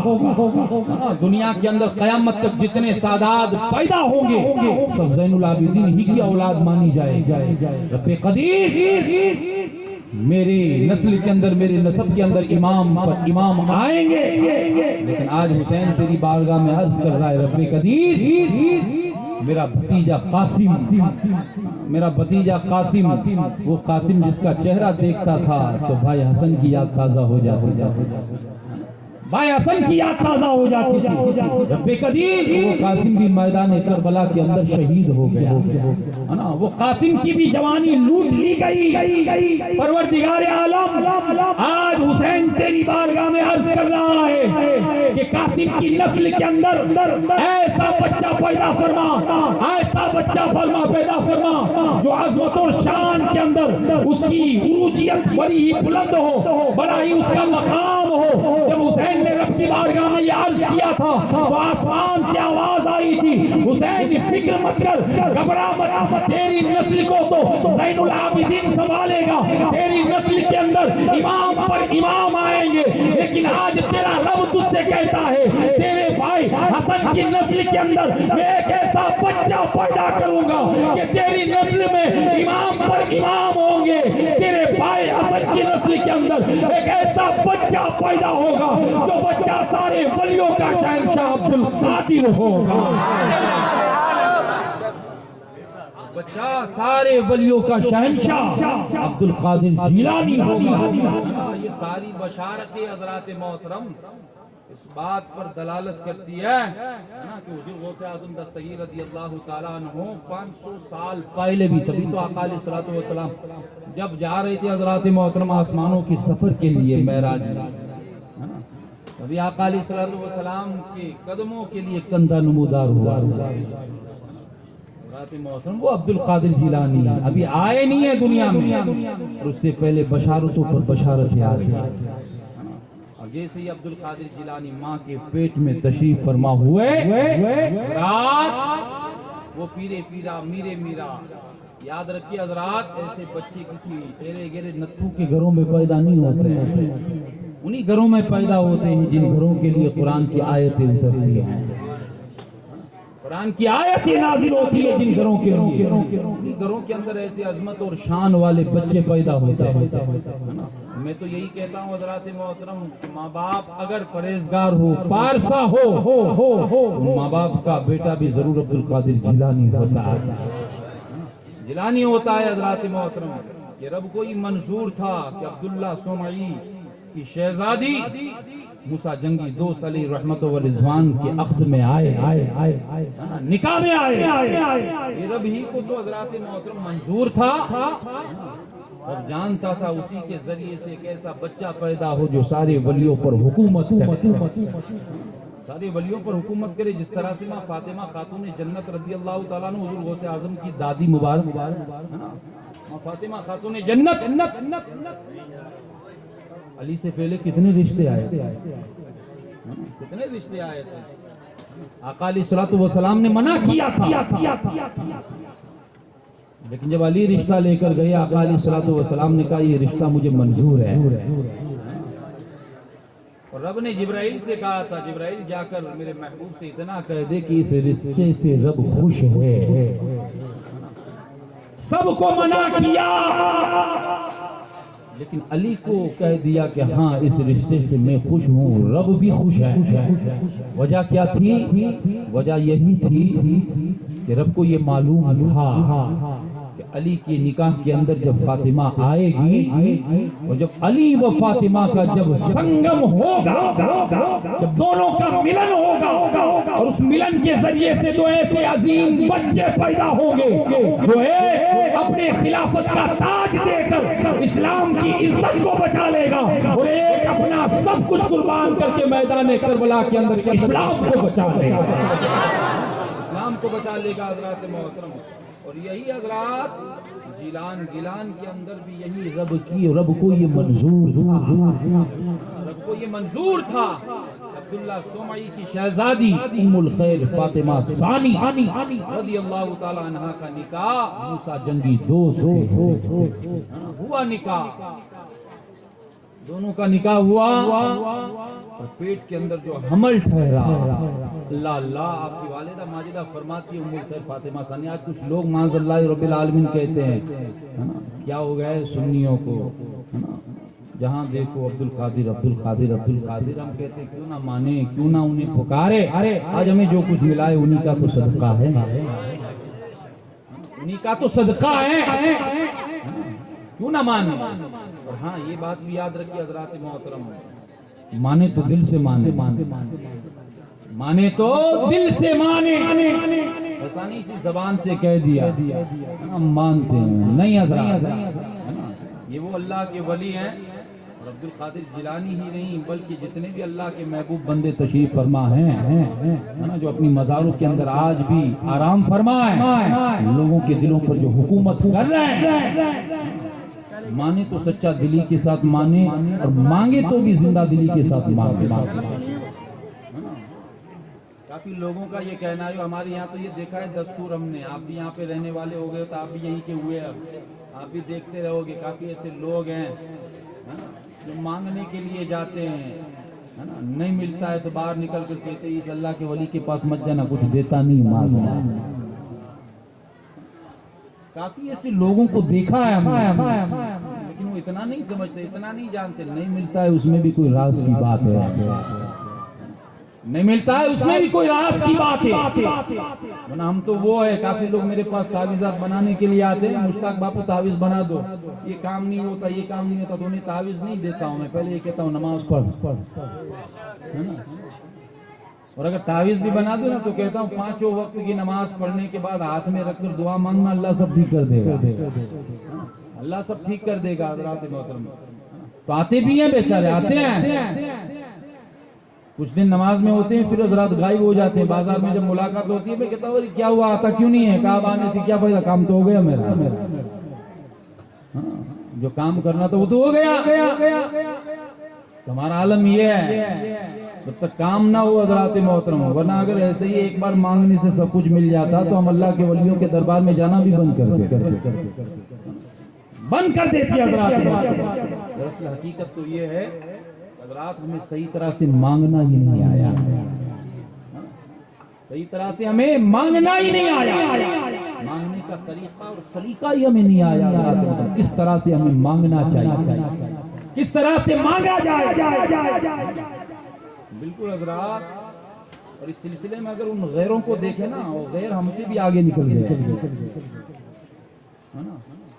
S1: دنیا کے اندر قیامت تک جتنے سادات پیدا ہوں گے سب زین العابدین ہی کی اولاد مانی جائے گی۔ رب قدیر میری نسل کے اندر، میرے نسب کے اندر امام پر امام آئیں گے، لیکن آج حسین تیری بارگاہ میں عرض کر رہا ہے، رب قدیر میرا بھتیجا قاسم، میرا بھتیجا قاسم، وہ قاسم جس کا چہرہ دیکھتا تھا تو بھائی حسن کی یاد تازہ ہو جاتی تھی، بھائی حسن کی یاد تازہ ہو جاتی تھی۔ رب قدیر وہ قاسم بھی میدان کربلا کے اندر شہید ہو گیا، وہ قاسم کی بھی جوانی لوٹ لی گئی۔ پروردگار عالم آج حسین تیری بارگاہ میں عرض کر رہا ہے کہ قاسم کی نسل کے اندر ایسا بچہ پیدا فرما، ایسا بچہ پیدا فرما جو عظمت و شان کے اندر اس کی عروجیت بڑی ہی بلند ہو، بڑا ہی اس کا مقام ہو۔ جب حسین نے رب کی بارگاہ میں یہ عرض کیا تھا تو آسمان سے آواز آئی تھی، حسین فکر مت کر، گھبرا مت، تیری نسل کو تو زین العابدین سنبھالے گا، تیری نسل کے اندر امام پر امام آئیں گے، لیکن آج تیرا رب تجھ سے کہتا ہے تیرے بھائی حسن کی نسل کے اندر میں ایک ایسا بچہ پیدا کروں گا کہ تیری نسل میں امام پر امام ہوں گے، تیرے بھائی حسن کی نسل کے اندر ایک ایسا بچہ پیدا ہوگا جو بچہ سارے ولیوں کا شہنشاہ عبد القادر ہوگا، بچہ سارے ولیوں کا شہنشاہ عبد القادر جیلانی ہوگا۔ یہ ساری بشارتیں حضرات محترم اس بات پر دلالت کرتی ہے کہ حضور غوث اعظم دستگیر رضی اللہ تعالیٰ عنہ 500 سال پہلے بھی، تبھی تو آقا علیہ السلام جب جا رہے تھے حضرات محترم آسمانوں کی سفر کے لیے معراج میں، ابھی آقا علیہ السلام کے قدموں کے لیے کندھا نمودار ہوا، حضرات محترم وہ عبد القادر جیلانی ابھی آئے نہیں ہیں دنیا میں، اور اس سے پہلے بشارتوں پر بشارتیں آ گئی۔ جیسے ہی عبد القادر جیلانی ماں کے پیٹ میں تشریف فرما ہوئے رات وہ پیرے پیرا میرے میرا یاد رکھیے حضرات، ایسے بچے کسی ٹیرے گیرے نتھو کے گھروں میں پیدا نہیں ہوتے ہیں، انہی گھروں میں پیدا ہوتے ہیں جن گھروں کے لیے قرآن کی آیتیں اترتی ہیں، قرآن کی آیتیں نازل ہوتی ہے جن گھروں کے لیے، انہی گھروں کے اندر ایسے عظمت اور شان والے بچے پیدا ہوتے ہیں۔ میں تو یہی کہتا ہوں حضرات محترم، ماں باپ اگر پرہیزگار ہو، پارسا ہو، ماں باپ کا بیٹا بھی ضرور عبد القادر جیلانی ہوتا ہے، جیلانی ہوتا ہے حضرات محترم۔ یہ رب کو یہ منظور تھا کہ عبداللہ سومعی کی شہزادی موسیٰ جنگی دوست علی رحمت و رضوان کے عقد میں آئے، نکاح میں آئے، یہ رب ہی کو تو حضرات محترم منظور تھا اور جانتا تھا اسی کے ذریعے سے ایک ایسا بچہ پیدا ہو جو سارے ولیوں پر حکومت کرے، سارے ولیوں پر حکومت کرے، جس طرح سے ماں فاطمہ خاتون جنت رضی اللہ تعالیٰ عنہ حضور غوث اعظم کی دادی مبارک، ماں فاطمہ خاتون جنت، علی سے پہلے کتنے رشتے آئے تھے، کتنے رشتے آئے تھے، آقا علیہ الصلوۃ والسلام نے منع کیا تھا، لیکن جب علی رشتہ لے کر گئے آقا علیہ الصلوۃ والسلام نے کہا یہ رشتہ مجھے منظور ہے، اور رب نے جبرائیل سے کہا تھا جبرائیل جا کر میرے محبوب سے اتنا کہہ دے کہ اس رشتے سے رب خوش ہے، سب کو منع کیا لیکن علی کو کہہ دیا کہ ہاں اس رشتے سے میں خوش ہوں، رب بھی خوش ہے۔ وجہ کیا تھی؟ وجہ یہی تھی کہ رب کو یہ معلوم تھا کہ علی کے نکاح کے اندر جب فاطمہ آئے گی اور جب علی و فاطمہ کا جب سنگم ہوگا، جب دونوں کا ملن ہوگا اور اس ملن کے ذریعے سے دو ایسے عظیم بچے پیدا ہوں گے جو ایک اپنے خلافت کا تاج دے کر اسلام کی عزت کو بچا لے گا اور ایک اپنا سب کچھ قربان کر کے میدان کربلا کے اندر اسلام کو بچا لے گا، اسلام کو بچا لے گا حضرات محترم۔ اور یہی حضرات گیلان کے اندر بھی یہی رب کو یہ منظور تھا، رب کو یہ منظور تھا عبداللہ سومعی کی شہزادی ام الخیر فاطمہ ثانی رضی اللہ تعالی عنہ کا نکاح موسیٰ جنگی دوست ہوا، نکاح دونوں کا نکاح ہوا اور پیٹ کے اندر جو حمل ٹھہرا، اللہ اللہ، آپ کی والدہ ماجدہ فرماتی ہے ام الخیر فاطمہ ثانی، آج کچھ لوگ معاذ اللہ رب العالمین کہتے ہیں کیا ہو گیا ہے سنیوں کو، جہاں دیکھو عبد القادر، ہم کہتے ہیں کیوں نہ مانے، کیوں نہ انہیں پکارے، آج ہمیں جو کچھ ملا ہے انہی کا تو صدقہ ہے، انہی کا تو صدقہ ہے، کیوں نہ مانے۔ اور ہاں یہ بات بھی یاد رکھیے حضرات محترم، مانے تو دل سے مانے، مانے تو دل سے مانے، ایسا نہیں اسی زبان سے کہہ دیا ہم مانتے ہیں، نہیں حضرات، یہ وہ اللہ کے ولی ہیں، اور عبد القادر جیلانی ہی نہیں بلکہ جتنے بھی اللہ کے محبوب بندے تشریف فرما ہیں جو اپنی مزاروں کے اندر آج بھی آرام فرما ہے، لوگوں کے دلوں پر جو حکومت کر رہے ہیں، مانے تو سچا دلی کے ساتھ مانے اور مانگے تو بھی زندہ دلی کے ساتھ مانگے۔ کافی لوگوں کا یہ کہنا ہے، ہمارے یہاں تو یہ دیکھا ہے دستور ہم نے، آپ بھی یہاں پہ رہنے والے ہو گئے تو آپ بھی یہی کے ہوئے، آپ بھی دیکھتے رہو گے، کافی ایسے لوگ ہیں جو مانگنے کے لیے جاتے ہیں، نہیں ملتا ہے تو باہر نکل کر کہتے ہیں اس اللہ کے ولی کے پاس مت جانا، کچھ دیتا نہیں مانگنا۔ کافی ایسے لوگوں کو دیکھا ہے ہم نے، لیکن وہ اتنا نہیں سمجھتے، اتنا نہیں جانتے، نہیں ملتا ہے اس میں بھی کوئی راز کی بات ہے، نہیں ملتا ہے اس میں بھی کوئی راز کی بات ہے، ورنہ ہم تو وہ ہے، کافی لوگ میرے پاس تعویذات بنانے کے لیے آتے ہیں، مشتاق باپو تعویذ بنا دو، یہ کام نہیں ہوتا، یہ کام نہیں ہوتا، تو انہیں تعویذ نہیں دیتا ہوں میں، پہلے یہ کہتا ہوں نماز پڑھ، اور اگر تعویذ بھی بنا دو نا تو کہتا ہوں 5 وقت کی نماز پڑھنے کے بعد ہاتھ میں رکھ کر دعا مانگنا، اللہ سب ٹھیک کر دے گا، اللہ سب ٹھیک کر دے گا حضرات محترم۔ تو آتے بھی ہیں بیچارے، آتے ہیں، کچھ دن نماز میں ہوتے ہیں پھر حضرات غائب ہو جاتے ہیں، بازار میں جب ملاقات ہوتی ہے میں کہتا ہوں کیا ہوا، آتا کیوں نہیں ہے، کہا آنے سے کیا فائدہ، کام تو ہو گیا میرا، جو کام کرنا تو وہ تو ہو گیا۔ ہمارا عالم یہ ہے جب تک کام نہ ہو حضرات محترم، ورنہ اگر ایسے ہی ایک بار مانگنے سے سب کچھ مل جاتا تو ہم اللہ کے ولیوں کے دربار میں جانا بھی بند کر دیتی حضرات محترم۔ دراصل حقیقت تو یہ ہے حضرات، ہمیں صحیح طرح سے مانگنا ہی نہیں آیا، صحیح طرح سے ہمیں مانگنا ہی نہیں آیا، مانگنے کا طریقہ اور سلیقہ ہی ہمیں نہیں آیا، کس طرح سے ہمیں مانگنا چاہیے، کس طرح سے مانگا جائے۔ بالکل حضرات، اور اس سلسلے میں اگر ان غیروں کو دیکھیں نا، وہ غیر ہم سے بھی آگے نکل گئے،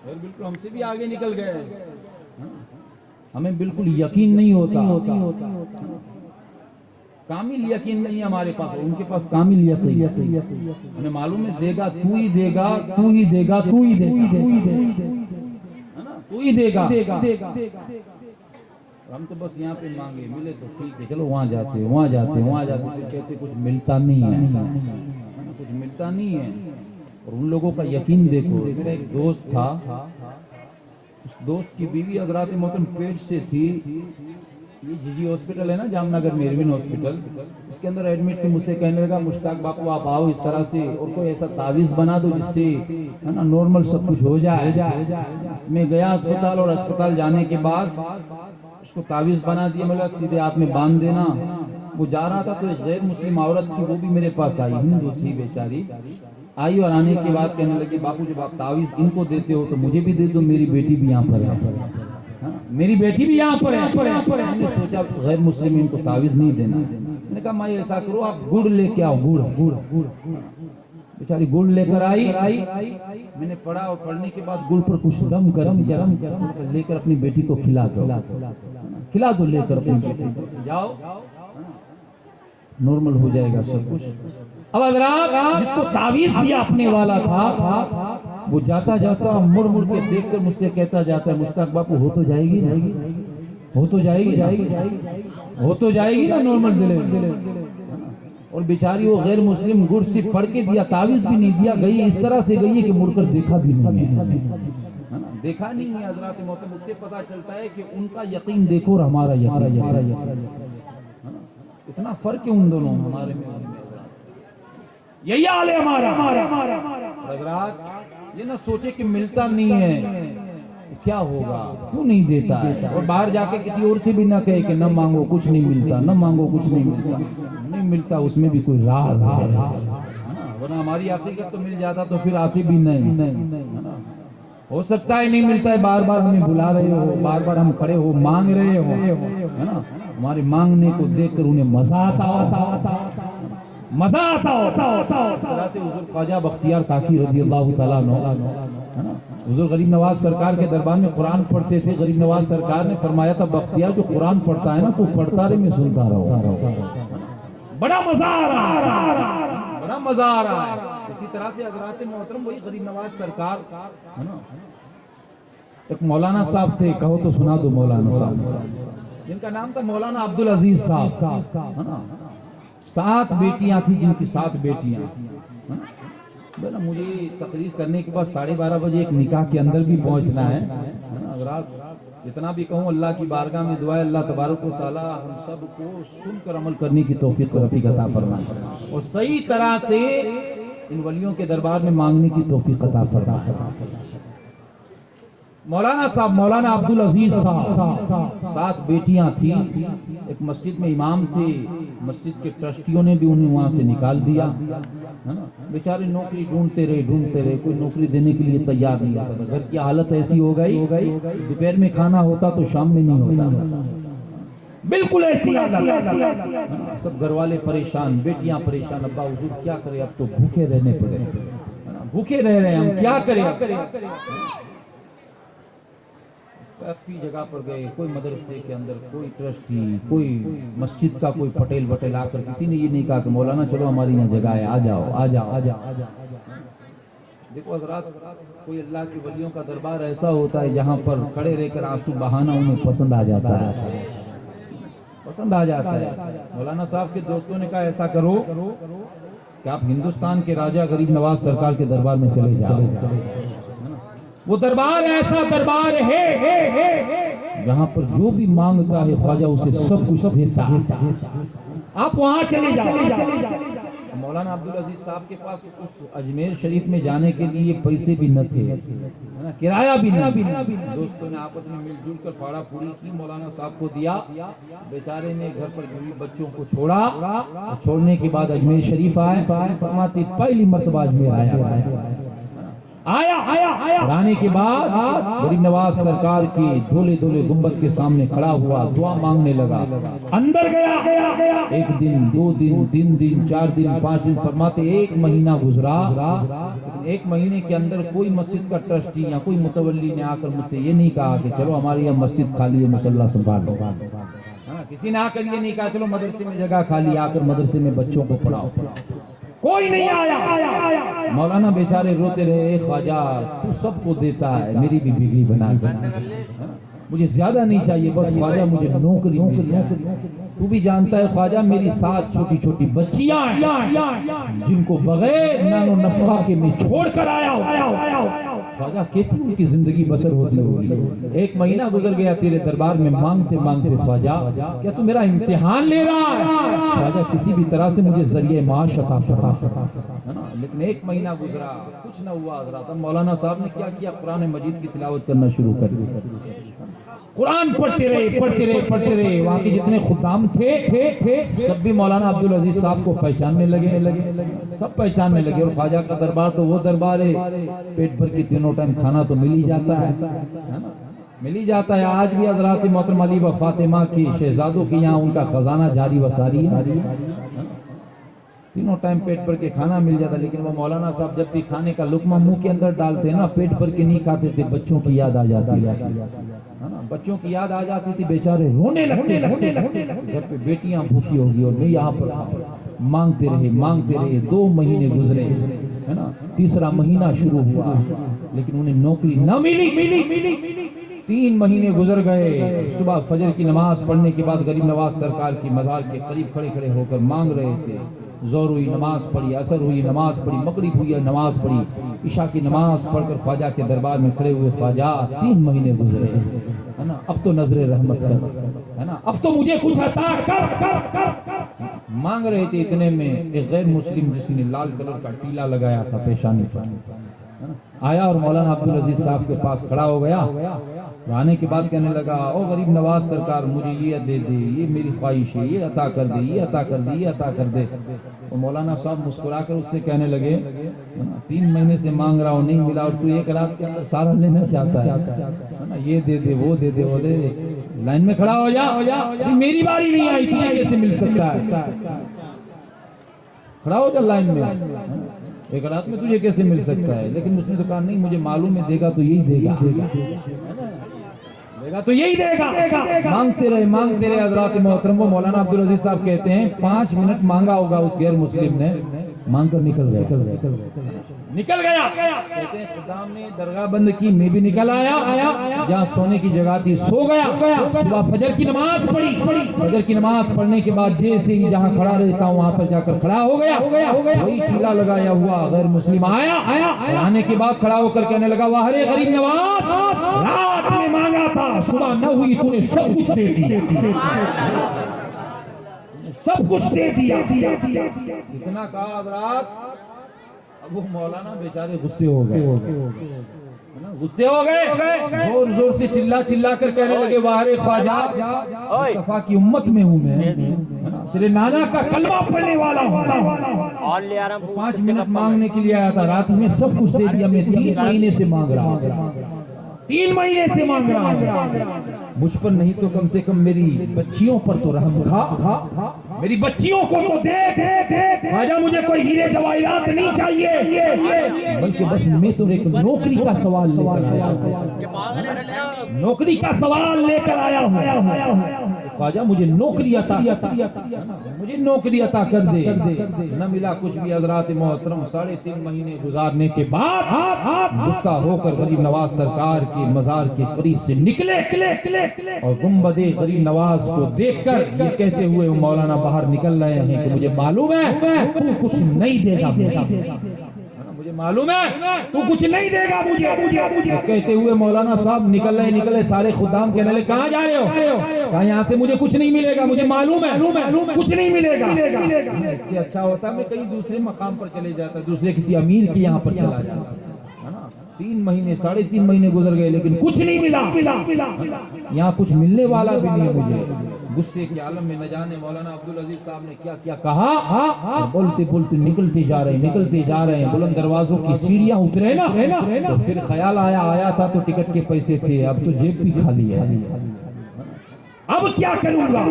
S1: غیر بالکل ہم سے بھی آگے نکل گئے، ہمیں بالکل یقین نہیں ہوتا، کامل یقین نہیں ہمارے پاس، ان کے پاس کامل یقین، ہمیں معلوم ہے دے گا تو ہی دے گا، تو ہی دے گا، تو ہی دے گا، تو ہی دے گا۔ ہم تو بس یہاں پہ مانگے، ملے تو ٹھیک ہے، چلو وہاں جاتے پھر کہتے کچھ ملتا نہیں ہے، کچھ ملتا نہیں ہے۔ اور ان لوگوں کا یقین دیکھو، میرا ایک دوست تھا، اس دوست کی بیوی حضرات محترم پیٹ سے تھی، یہ جی جی ہاسپٹل ہے نا جام نگر میں، ایروین ہاسپٹل، اس کے اندر ایڈمٹ تھی، مجھ سے کہنے لگا مشتاق باپو آپ آؤ اس طرح سے اور کوئی ایسا تعویذ بنا دو جس سے ہے نا نارمل سب کچھ ہو جائے۔ میں گیا اسپتال، اور اسپتال جانے کے بعد اس کو تعویذ بنا دیا، میں نے سیدھے ہاتھ میں باندھ دینا۔ وہ جا رہا تھا تو ایک غیر مسلم عورت تھی، وہ بھی میرے پاس آئی، ہندو تھی بیچاری، آئی اور آنے کے بعد کہنے لگی باپو جب آپ تعویذ ان کو دیتے ہو تو مجھے بھی دے دو، میری بیٹی بھی یہاں پر ہے، میری بیٹی بھی یہاں پر ہے۔ میں نے سوچا غیر مسلم ان کو تعویذ نہیں دینا، میں نے کہا ماں ایسا کرو آپ گڑ لے کے آؤ، گڑ بیچاری گڑ لے کر آئی، میں نے پڑھا اور پڑھنے کے بعد گڑ پر کچھ دم کر لے کر اپنی بیٹی کو کھلا دو، لے کر اپنی بیٹی کو جاؤ، نارمل ہو جائے گا سب کچھ۔ اب حضرات جس کو تعویذ دیا اپنے والا تھا، وہ جاتا جاتا مڑ کے دیکھ کر مجھ سے کہتا جاتا ہے مشتاق باپو ہو تو جائے گی نا نارمل ڈیلیوری۔ اور بیچاری وہ غیر مسلم گڑ سے پڑھ کے دیا، تعویذ بھی نہیں دیا، گئی اس طرح سے گئی ہے کہ مڑ کر دیکھا بھی نہیں ہے، دیکھا نہیں ہے حضرات محترم۔ اس سے پتا چلتا ہے کہ ان کا یقین دیکھو اور ہمارا یقین، اتنا فرق ہے ان دونوں ہمارے میں، یہی حال ہے ہمارا۔ حضرات یہ نہ سوچے کہ ملتا نہیں ہے کیا ہوگا، کیوں نہیں دیتا ہے، اور باہر جا کے کسی اور سے بھی نہ کہے کہ نہ مانگو کچھ نہیں ملتا، نہ مانگو کچھ نہیں ملتا، اس میں بھی کوئی راز ہے، ورنہ ہماری حقیقت تو مل جاتا تو پھر آتی بھی نہیں، ہو سکتا ہے نہیں ملتا ہے، بار بار ہمیں بلا رہے ہو، بار بار ہم کھڑے ہو مانگ رہے ہو، ہے نا، ہمارے مانگنے کو دیکھ کر انہیں مزہ آتا ہوتا۔ اس طرح سے حضور خواجہ بختیار کاکی رضی اللہ تعالیٰ عنہ، حضور غریب نواز سرکار کے دربار میں قرآن پڑھتے تھے، غریب نواز سرکار نے فرمایا تھا بختیار جو قرآن پڑھتا ہے نا تو پڑھتا رہے میں سنتا رہا، بڑا مزہ آ رہا ہے۔ اسی طرح سے حضرات محترم وہی غریب نواز سرکار، ایک مولانا صاحب تھے، کہو تو سنا دو مولانا صاحب، جن کا نام تھا مولانا عبدالعزیز صاحب، 7 بیٹیاں تھیں، جن کی 7 بیٹیاں، مجھے تقریر کرنے کے بعد 12:30 بجے ایک نکاح کے اندر بھی پہنچنا ہے، حضرات جتنا بھی کہوں اللہ کی بارگاہ میں دعا ہے اللہ تبارک و تعالی ہم سب کو سن کر عمل کرنے کی توفیق عطا فرمائے، اور صحیح طرح سے ان ولیوں کے دربار میں مانگنے کی توفیق عطا فرمائے۔ مولانا صاحب، مولانا عبدالعزیز صاحب، 7 بیٹیاں تھیں، ایک مسجد میں امام تھے، مسجد کے ٹرسٹیوں نے بھی انہیں وہاں سے نکال دیا، بیچارے نوکری ڈھونڈتے رہے، کوئی نوکری دینے کے لیے تیار نہیں ہوتا، گھر کی حالت ایسی ہو گئی، دوپہر میں کھانا ہوتا تو شام میں نہیں ہوتا، بالکل ایسی حالت، سب گھر والے پریشان، بیٹیاں پریشان، ابا حضور کیا کرے، اب تو بھوکے رہنے پڑے، بھوکے رہ رہے ہیں ہم، کیا کریں؟ کافی جگہ پر گئے، کوئی مدرسے کے اندر کوئی ٹرسٹی، کوئی مسجد کا کوئی پٹیل آ کر کسی نے یہ نہیں کہا کہ مولانا چلو ہماری یہاں جگہ ہے، آ جاؤ۔ دیکھو حضرات، کوئی اللہ کے ولیوں کا دربار ایسا ہوتا ہے جہاں پر کھڑے رہ کر آنسو بہانا انہیں پسند آ جاتا ہے۔ مولانا صاحب کے دوستوں نے کہا ایسا کرو کہ آپ ہندوستان کے راجہ غریب نواز سرکار کے دربار میں چلے جاؤ، وہ دربار ایسا دربار ہے یہاں پر جو بھی مانگتا ہے خواجہ اسے سب کچھ دیتا ہے. آپ وہاں چلے جاؤ. مولانا عبدالعزیز صاحب کے پاس اس اجمیر شریف میں جانے کے لیے پیسے بھی نہ تھے, کرایہ بھی نہ. دوستوں نے آپس میں مل جل کر پھاڑا پھوڑی کی, مولانا صاحب کو دیا. بیچارے نے گھر پر بیوی بچوں کو چھوڑا. چھوڑنے کے بعد اجمیر شریف آئے. فرماتی پہلی مرتبہ اجمیر آیا. آنے کے بعد غریب نواز سرکار کی دھولے دھولے گنبد کے سامنے کھڑا ہوا, دعا مانگنے لگا. اندر گیا. ایک دن, 2 دن, 3 دن, 4 دن, 5 دن, فرماتے 1 مہینہ گزرا. 1 مہینے کے اندر کوئی مسجد کا ٹرسٹی یا کوئی متولی نے آ کر مجھ سے یہ نہیں کہا کہ چلو ہماری یہ مسجد خالی ہے, مصلی سنبھال لو. کسی نے آ کر یہ نہیں کہا چلو مدرسے میں جگہ خالی, آ کر مدرسے میں بچوں کو پڑھاؤ. کوئی نہیں آیا. مولانا بیچارے روتے رہے, خواجہ تو سب کو دیتا ہے, میری بھی بیوی بنا دے, مجھے زیادہ نہیں چاہیے, بس خواجہ مجھے نوکری مل جائے. تو بھی جانتا ہے خواجہ میری 7 چھوٹی چھوٹی بچیاں ہیں جن کو بغیر نان و نفقہ کے میں چھوڑ کر آیا ہوں. خواجہ کیسے ان کی زندگی بسر ہوتی ہوگی. 1 مہینہ گزر گیا تیرے دربار میں مانگتے مانگتے, خواجہ کیا تو میرا امتحان لے رہا ہے؟ خواجہ کسی بھی طرح سے مجھے ذریعہ معاش عطا فرما. لیکن 1 مہینہ گزرا, کچھ نہ ہوا. حضرات مولانا صاحب نے کیا کیا, قرآن مجید کی تلاوت کرنا شروع کر دیا. قرآن پڑھتے رہے. وہاں کے جتنے خدام تھے سب بھی مولانا عبدالعزیز صاحب کو پہچاننے لگے. سب پہچاننے لگے. اور خواجہ کا دربار تو وہ دربار ہے, پیٹ بھر کے تینوں ٹائم کھانا تو مل ہی جاتا ہے, مل ہی جاتا ہے. آج بھی حضرات محترم علی و فاطمہ کی شہزادوں کے یہاں ان کا خزانہ جاری و ساری ہے. تینوں ٹائم پیٹ بھر کے کھانا مل جاتا. لیکن وہ مولانا صاحب جب بھی کھانے کا لقمہ منہ کے اندر ڈالتے نا, پیٹ بھر کے نہیں کھاتے تھے, بچوں کی یاد آ جاتی ہے. بچوں کی یاد آ جاتی تھی, بیچارے رونے لگتے. گھر پہ بیٹیاں بھوکی ہوگی اور میں یہاں پر مانگتے رہے. 2 مہینے گزرے, ہے نا. 3را مہینہ شروع ہوا لیکن انہیں نوکری نہ ملی. 3 مہینے گزر گئے. صبح فجر کی نماز پڑھنے کے بعد غریب نواز سرکار کی مزار کے قریب کھڑے ہو کر مانگ رہے تھے. ظہر ہوئی, نماز پڑھی, عصر ہوئی, نماز پڑھی, مغرب ہوئی, نماز پڑھی, عشاء کی نماز پڑھ کر خواجہ کے دربار میں کھڑے ہوئے. خواجہ 3 مہینے گزرے, ہے نا. اب تو نظر رحمت کر, ہے نا. اب تو مجھے کچھ عطا کر. مانگ رہے تھے. اتنے میں ایک غیر مسلم جس نے لال کلر کا ٹیلا لگایا تھا پیشانی پر آیا اور مولانا عبدالعزیز صاحب کے پاس کھڑا ہو گیا. آنے کے بعد کہنے لگا, او غریب نواز سرکار مجھے یہ دے دے, یہ میری خواہش ہے, یہ عطا کر دے, یہ عطا کر دے, یہ عطا کر دے. اور مولانا صاحب مسکرا کر اس سے کہنے لگے, 3 مہینے سے مانگ رہا ہوں, نہیں ملا, اور تو 1 رات کے اندر سارا لینا چاہتا ہے, یہ دے دے, وہ دے دے, وہ دے دے. لائن میں کھڑا ہو جا, میری باری نہیں آئی تھی, کیسے مل سکتا ہے؟ کھڑا ہو جا لائن میں, 1 رات میں تجھے کیسے مل سکتا ہے؟ لیکن اس نے تو کہا نہیں, مجھے معلوم ہے, دے گا تو یہی دے گا, تو یہی دے گا. مانگتے رہے حضرات محترم. مولانا عبدالعزیز صاحب کہتے ہیں 5 منٹ مانگا ہوگا اس غیر مسلم نے, مانگ کر نکل گیا. کہتے ہیں خدام نے درگاہ بند کی, میں بھی نکل آیا. جہاں سونے کی جگہ تھی سو گیا. صبح فجر کی نماز پڑھی. فجر کی نماز پڑھنے کے بعد جیسے ہی جہاں کھڑا رہتا ہوں وہاں پر جا کر کھڑا ہو گیا. وہی ٹیلا لگایا ہوا غیر مسلم آیا. آنے کے بعد کھڑا ہو کر کہنے لگا, واہ رے غریب نواز, رات میں مانگا تھا, صبح نہ ہوئی, تو نے سب کچھ دے دیا. سب کچھ دے دیا. اتنا کہا حضرات. اب وہ مولانا بیچارے غصے ہو گئے, زور سے چلا کر کہنے لگے, واہ رے خواجہ, مصطفیٰ کی امت میں ہوں میں, تیرے نانا کا کلمہ پڑھنے والا ہوں. 5 منٹ مانگنے کے لیے آیا تھا, رات میں سب کچھ دے دیا. میں 3 مہینے سے مانگ رہا ہوں, 3 مہینے سے مانگ رہا ہوں. مجھ پر نہیں تو کم سے کم میری بچیوں پر تو رحم کھا, میری بچیوں کو تو دے. خواجہ مجھے کوئی ہیرے جواہرات نہیں چاہیے, بلکہ بس میں تو ایک نوکری کا سوال لے کر آیا ہوں. نوکری کا سوال لے کر آیا ہوں. خواجہ مجھے نوکری عطا کر دے. نہ ملا کچھ بھی حضرات محترم. 3.5 مہینے گزارنے کے بعد غصہ ہو کر غریب نواز سرکار کے مزار کے قریب سے نکلے اور گنبد غریب نواز کو دیکھ کر یہ کہتے ہوئے مولانا باہر نکل رہے ہیں کہ مجھے معلوم ہے تو کچھ نہیں دے گا, مجھے معلوم ہے تو کچھ نہیں دے گا مجھے. کہتے ہوئے مولانا صاحب نکلے سارے خدام کہنے لگے کہاں جا رہے ہو؟ کہا یہاں سے مجھے کچھ نہیں ملے گا, مجھے معلوم ہے کچھ نہیں ملے گا. اس سے اچھا ہوتا میں کہیں دوسرے مقام پر چلے جاتا, دوسرے کسی امیر کے یہاں پر چلا جاتا. 3 مہینے 3.5 مہینے گزر گئے لیکن کچھ نہیں ملا. یہاں کچھ ملنے والا بھی نہیں مجھے. غصے کے عالم میں نہ جانے مولانا عبدالعزیز صاحب نے کیا کیا کہا. بولتے بولتے نکلتے جا رہے ہیں. بلند دروازوں کی سیڑھیاں اترے نا تو پھر خیال آیا تھا تو ٹکٹ کے پیسے تھے, اب تو جیب بھی خالی ہے, اب کیا کروں گا.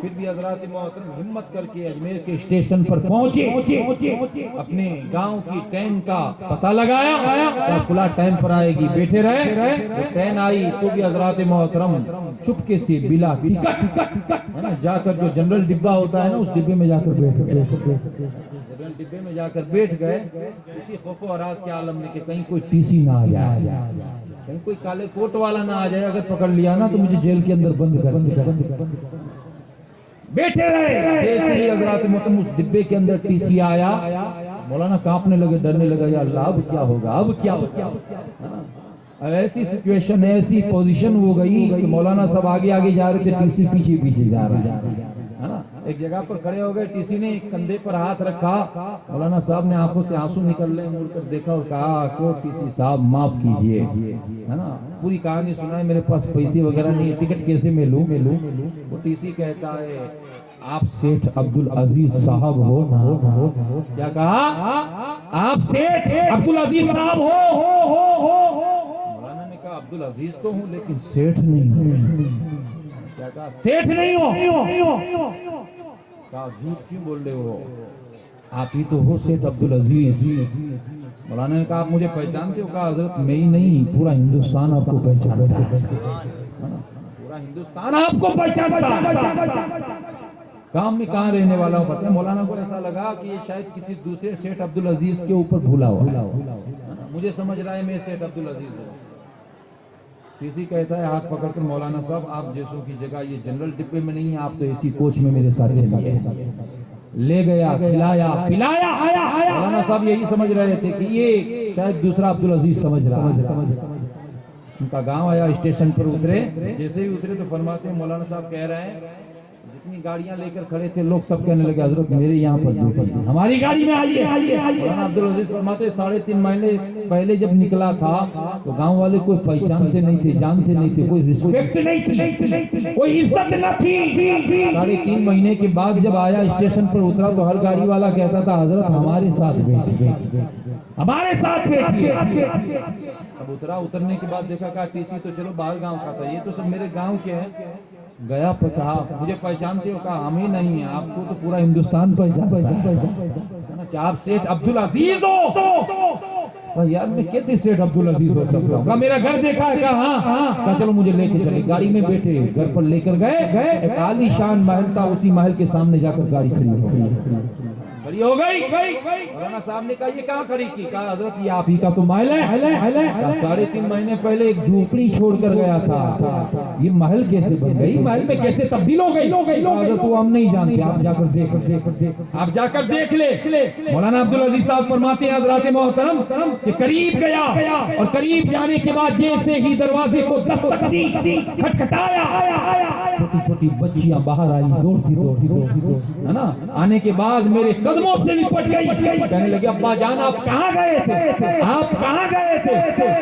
S1: پھر بھی حضرات محترم ہمت کر کے اجمیر کے اسٹیشن پر پہنچے, اپنے گاؤں کی ٹرین کا پتہ لگایا, کھلا ٹائم پر آئے گی, بیٹھے رہے. ٹرین آئی تو بھی حضرات محترم چپکے سے بلا ٹکٹ جا کر جو جنرل ڈبہ ہوتا ہے نا اس ڈبے میں جا کر بیٹھ گئے. اسی خوف و ہراس کے عالم میں کہ کہیں کوئی ٹی سی نہ آ جائے, کہیں کوئی کالے کوٹ والا نہ آ جائے, اگر پکڑ لیا نا تو مجھے جیل کے اندر بند کر بیٹھے رہے. جیسے ہی حضرات محترم اس ڈبے کے اندر ٹی سی آیا, مولانا کانپنے لگے, ڈرنے لگا, یا اللہ اب کیا ہوگا, اب کیا ہوگا. ایسی سچویشن ایسی پوزیشن ہو گئی کہ مولانا سب آگے جا رہے تھے, ٹی سی پیچھے جا رہا ہے. ایک جگہ پر کھڑے ہو گئے, ٹی سی نے کندھے پر ہاتھ رکھا, مولانا صاحب نے آنکھوں سے آنسو نکل رہے, مڑ کر دیکھا اور کہا کہ ٹی سی صاحب معاف کیجئے, ہے نا. پوری کہانی سنائے, میرے پاس پیسے وغیرہ نہیں, ٹکٹ کیسے میں لوں. وہ ٹی سی کہتا ہے آپ سیٹھ عبدالعزیز صاحب ہو نا. کیا کہا, آپ سیٹھ عبدالعزیز صاحب ہو. مولانا نے کہا عبدالعزیز تو ہوں لیکن سیٹھ نہیں ہوں. کیا کہا, سیٹھ نہیں ہو. کہا جھوٹ کیوں بول رہے ہو, آپ ہی تو ہو سیٹھ عبدالعزیز. مولانا نے کہا آپ مجھے پہچانتے ہو. کہا حضرت میں ہی نہیں, پورا ہندوستان آپ کو پہچانتا ہے, پورا ہندوستان آپ کو پہچانتا. کام میں کہاں رہنے والا ہوں پتہ ہے. مولانا کو ایسا لگا کہ یہ شاید کسی دوسرے سیٹھ عبدالعزیز کے اوپر بھولا ہوا, مجھے سمجھ رہا ہے میں سیٹھ عبدالعزیز ہوں. کسی کہتا ہے ہاتھ پکڑ کر, مولانا صاحب آپ جیسوں کی جگہ یہ جنرل ڈبے میں نہیں ہے, آپ تو اسی کوچ میں میرے ساتھ چلیے. لے گیا, کھلایا پلایا. مولانا صاحب یہی سمجھ رہے تھے کہ یہ شاید دوسرا عبدالعزیز سمجھ رہا ہے. ان کا گاؤں آیا, اسٹیشن پر اترے. جیسے ہی اترے تو فرماتے ہیں مولانا صاحب کہہ رہے ہیں جتنی گاڑیاں لے کر کھڑے تھے لوگ سب کہنے لگے حضرت میرے یہاں پر بیٹھیے, ہماری گاڑی میں آئیے. مولانا عبدالعزیز فرماتے 3.5 مہینے پہلے جب نکلا تھا تو گاؤں والے کوئی پہچانتے نہیں تھے, جانتے نہیں تھے, کوئی رسپیکٹ نہیں تھی, کوئی عزت نہ تھی. 3.5 مہینے کے بعد جب آیا اسٹیشن پر اترا تو ہر گاڑی والا کہتا تھا حضرت ہمارے ساتھ بیٹھیے, ہمارے ساتھ بیٹھیے. اب اترنے کے بعد دیکھا کہ ٹی سی تو چلو باہر گاؤں کا تھا, یہ تو سب میرے گاؤں کے ہیں. گیا پر کہا مجھے پہچانتے ہو. کہا ہم ہی نہیں ہیں, آپ کو تو پورا ہندوستان پہچانتا ہے کہ آپ سیٹھ عبدالعزیز ہو. یار میں کیسے سیٹھ عبدالعزیز ہو سکتا ہوں. کہا میرا گھر دیکھا ہے. کہا ہاں. کہا چلو مجھے لے کے چلے. گاڑی میں بیٹھے, گھر پر لے کر گئے. ایک عالی شان محل تھا, اسی محل کے سامنے جا کر گاڑی کھڑی ہو گئی. مولانا صاحب نے کہا یہ کہاں کھڑی کی. کہا حضرت یہ آپ ہی کا تو محل ہے. 3.5 مہینے پہلے ایک جھوپڑی چھوڑ کر گیا تھا, یہ محل کیسے بن گئی, محل میں کیسے تبدیل ہو گئی. حضرت وہ ہم نہیں جانتے, آپ جا کر دیکھ لے. مولانا عبدالعزیز صاحب فرماتے ہیں حضرات محترم کہ قریب گیا اور قریب جانے کے بعد جیسے ہی دروازے کو دستک دی, کھٹکھٹایا, چھوٹی چھوٹی بچیاں باہر آئی دوڑتی ہے نا. آنے کے بعد میرے قدموں سے لپٹ گئی, کہنے لگے ابا جان آپ کہاں گئے تھے.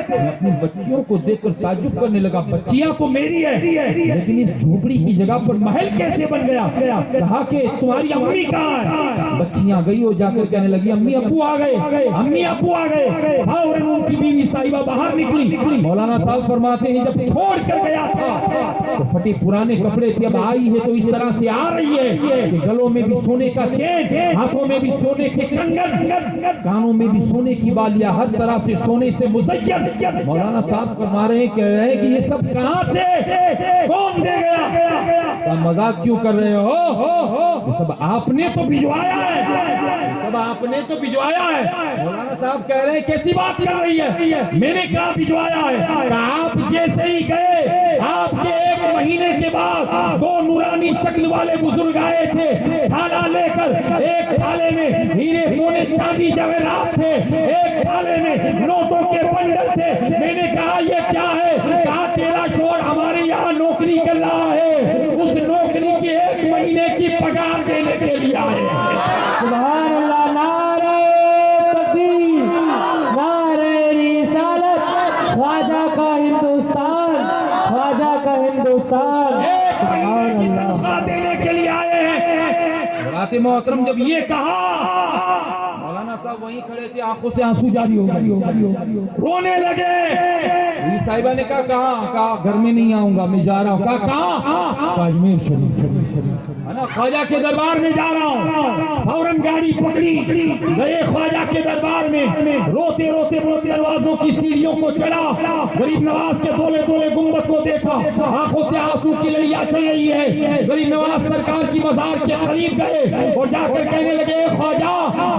S1: میں اپنی بچیوں کو دیکھ کر تعجب کرنے لگا, بچیاں تو میری ہے لیکن اس جھوپڑی کی جگہ پر محل کیسے بن گیا. کہا کہ تمہاری امی کہاں ہے. بچیاں گئی اور جا کر کہنے لگی امی ابو آ گئے. اور ان کی بیوی صاحبہ باہر نکلی. مولانا صاحب فرماتے ہیں جب چھوڑ کر گیا تھا تو پھٹے پرانے کپڑے تھے, اب آئی ہے تو اس طرح سے آ رہی ہے کہ گلوں میں بھی سونے کا چین, ہاتھوں میں بھی سونے کے کنگن, کانوں میں بھی سونے کی بالیاں, ہر طرح سے سونے سے مزین. مولانا صاحب فرما رہے ہیں, کہہ رہے ہیں کہ یہ سب کہاں سے, کون دے گیا. مذاق کیوں کر رہے ہو, یہ سب آپ نے تو بھجوایا ہے. مولانا صاحب کہہ رہے ہیں کیسی بات کر رہی ہے, میں نے کہاں بھجوایا ہے. آپ جیسے ہی گئے, آپ کے 1 مہینے کے بعد 2 نورانی نورانی شکل والے بزرگ آئے تھے تھالا لے کر، ایک تھالے میں ہیرے سونے چاندی جواہرات تھے، ایک تھالے میں نوٹوں کے بنڈل تھے۔ میں نے کہا یہ کیا ہے؟ کہا تیرا شوہر ہمارے یہاں نوکری کر رہا ہے، اس نوکری کی 1 مہینے کی پگار دینے کے لیے آئے ہیں۔
S2: سبحان اللہ، نعرہ تکبیر، نعرہ رسالت، خواجہ کا ہندوستان، خواجہ کا ہندوستان، سبحان اللہ،
S1: تنخواہ دینے کے لیے آئے ہیں۔ حضرات محترم جب یہ کہا، مولانا صاحب وہیں کھڑے تھے، آنکھوں سے آنسو جاری ہو گئے، رونے لگے۔ صاحبہ نے کہا گھر میں نہیں آؤں گا، میں جا رہا ہوں۔ کہا اجمیر شریف ہے نا، خواجہ کے دربار میں جا رہا ہوں۔ فوراً گاڑی پکڑی، گئے خواجہ کے دربار میں، روتے روتے دروازوں کی سیڑھیوں کو چڑھا، غریب نواز کے دولے دولے گنبد کو دیکھا، آنکھوں سے آنسو کی لڑیاں چل رہی ہے۔ غریب نواز سرکار کی مزار کے قریب گئے اور جا کر کہنے لگے، خواجہ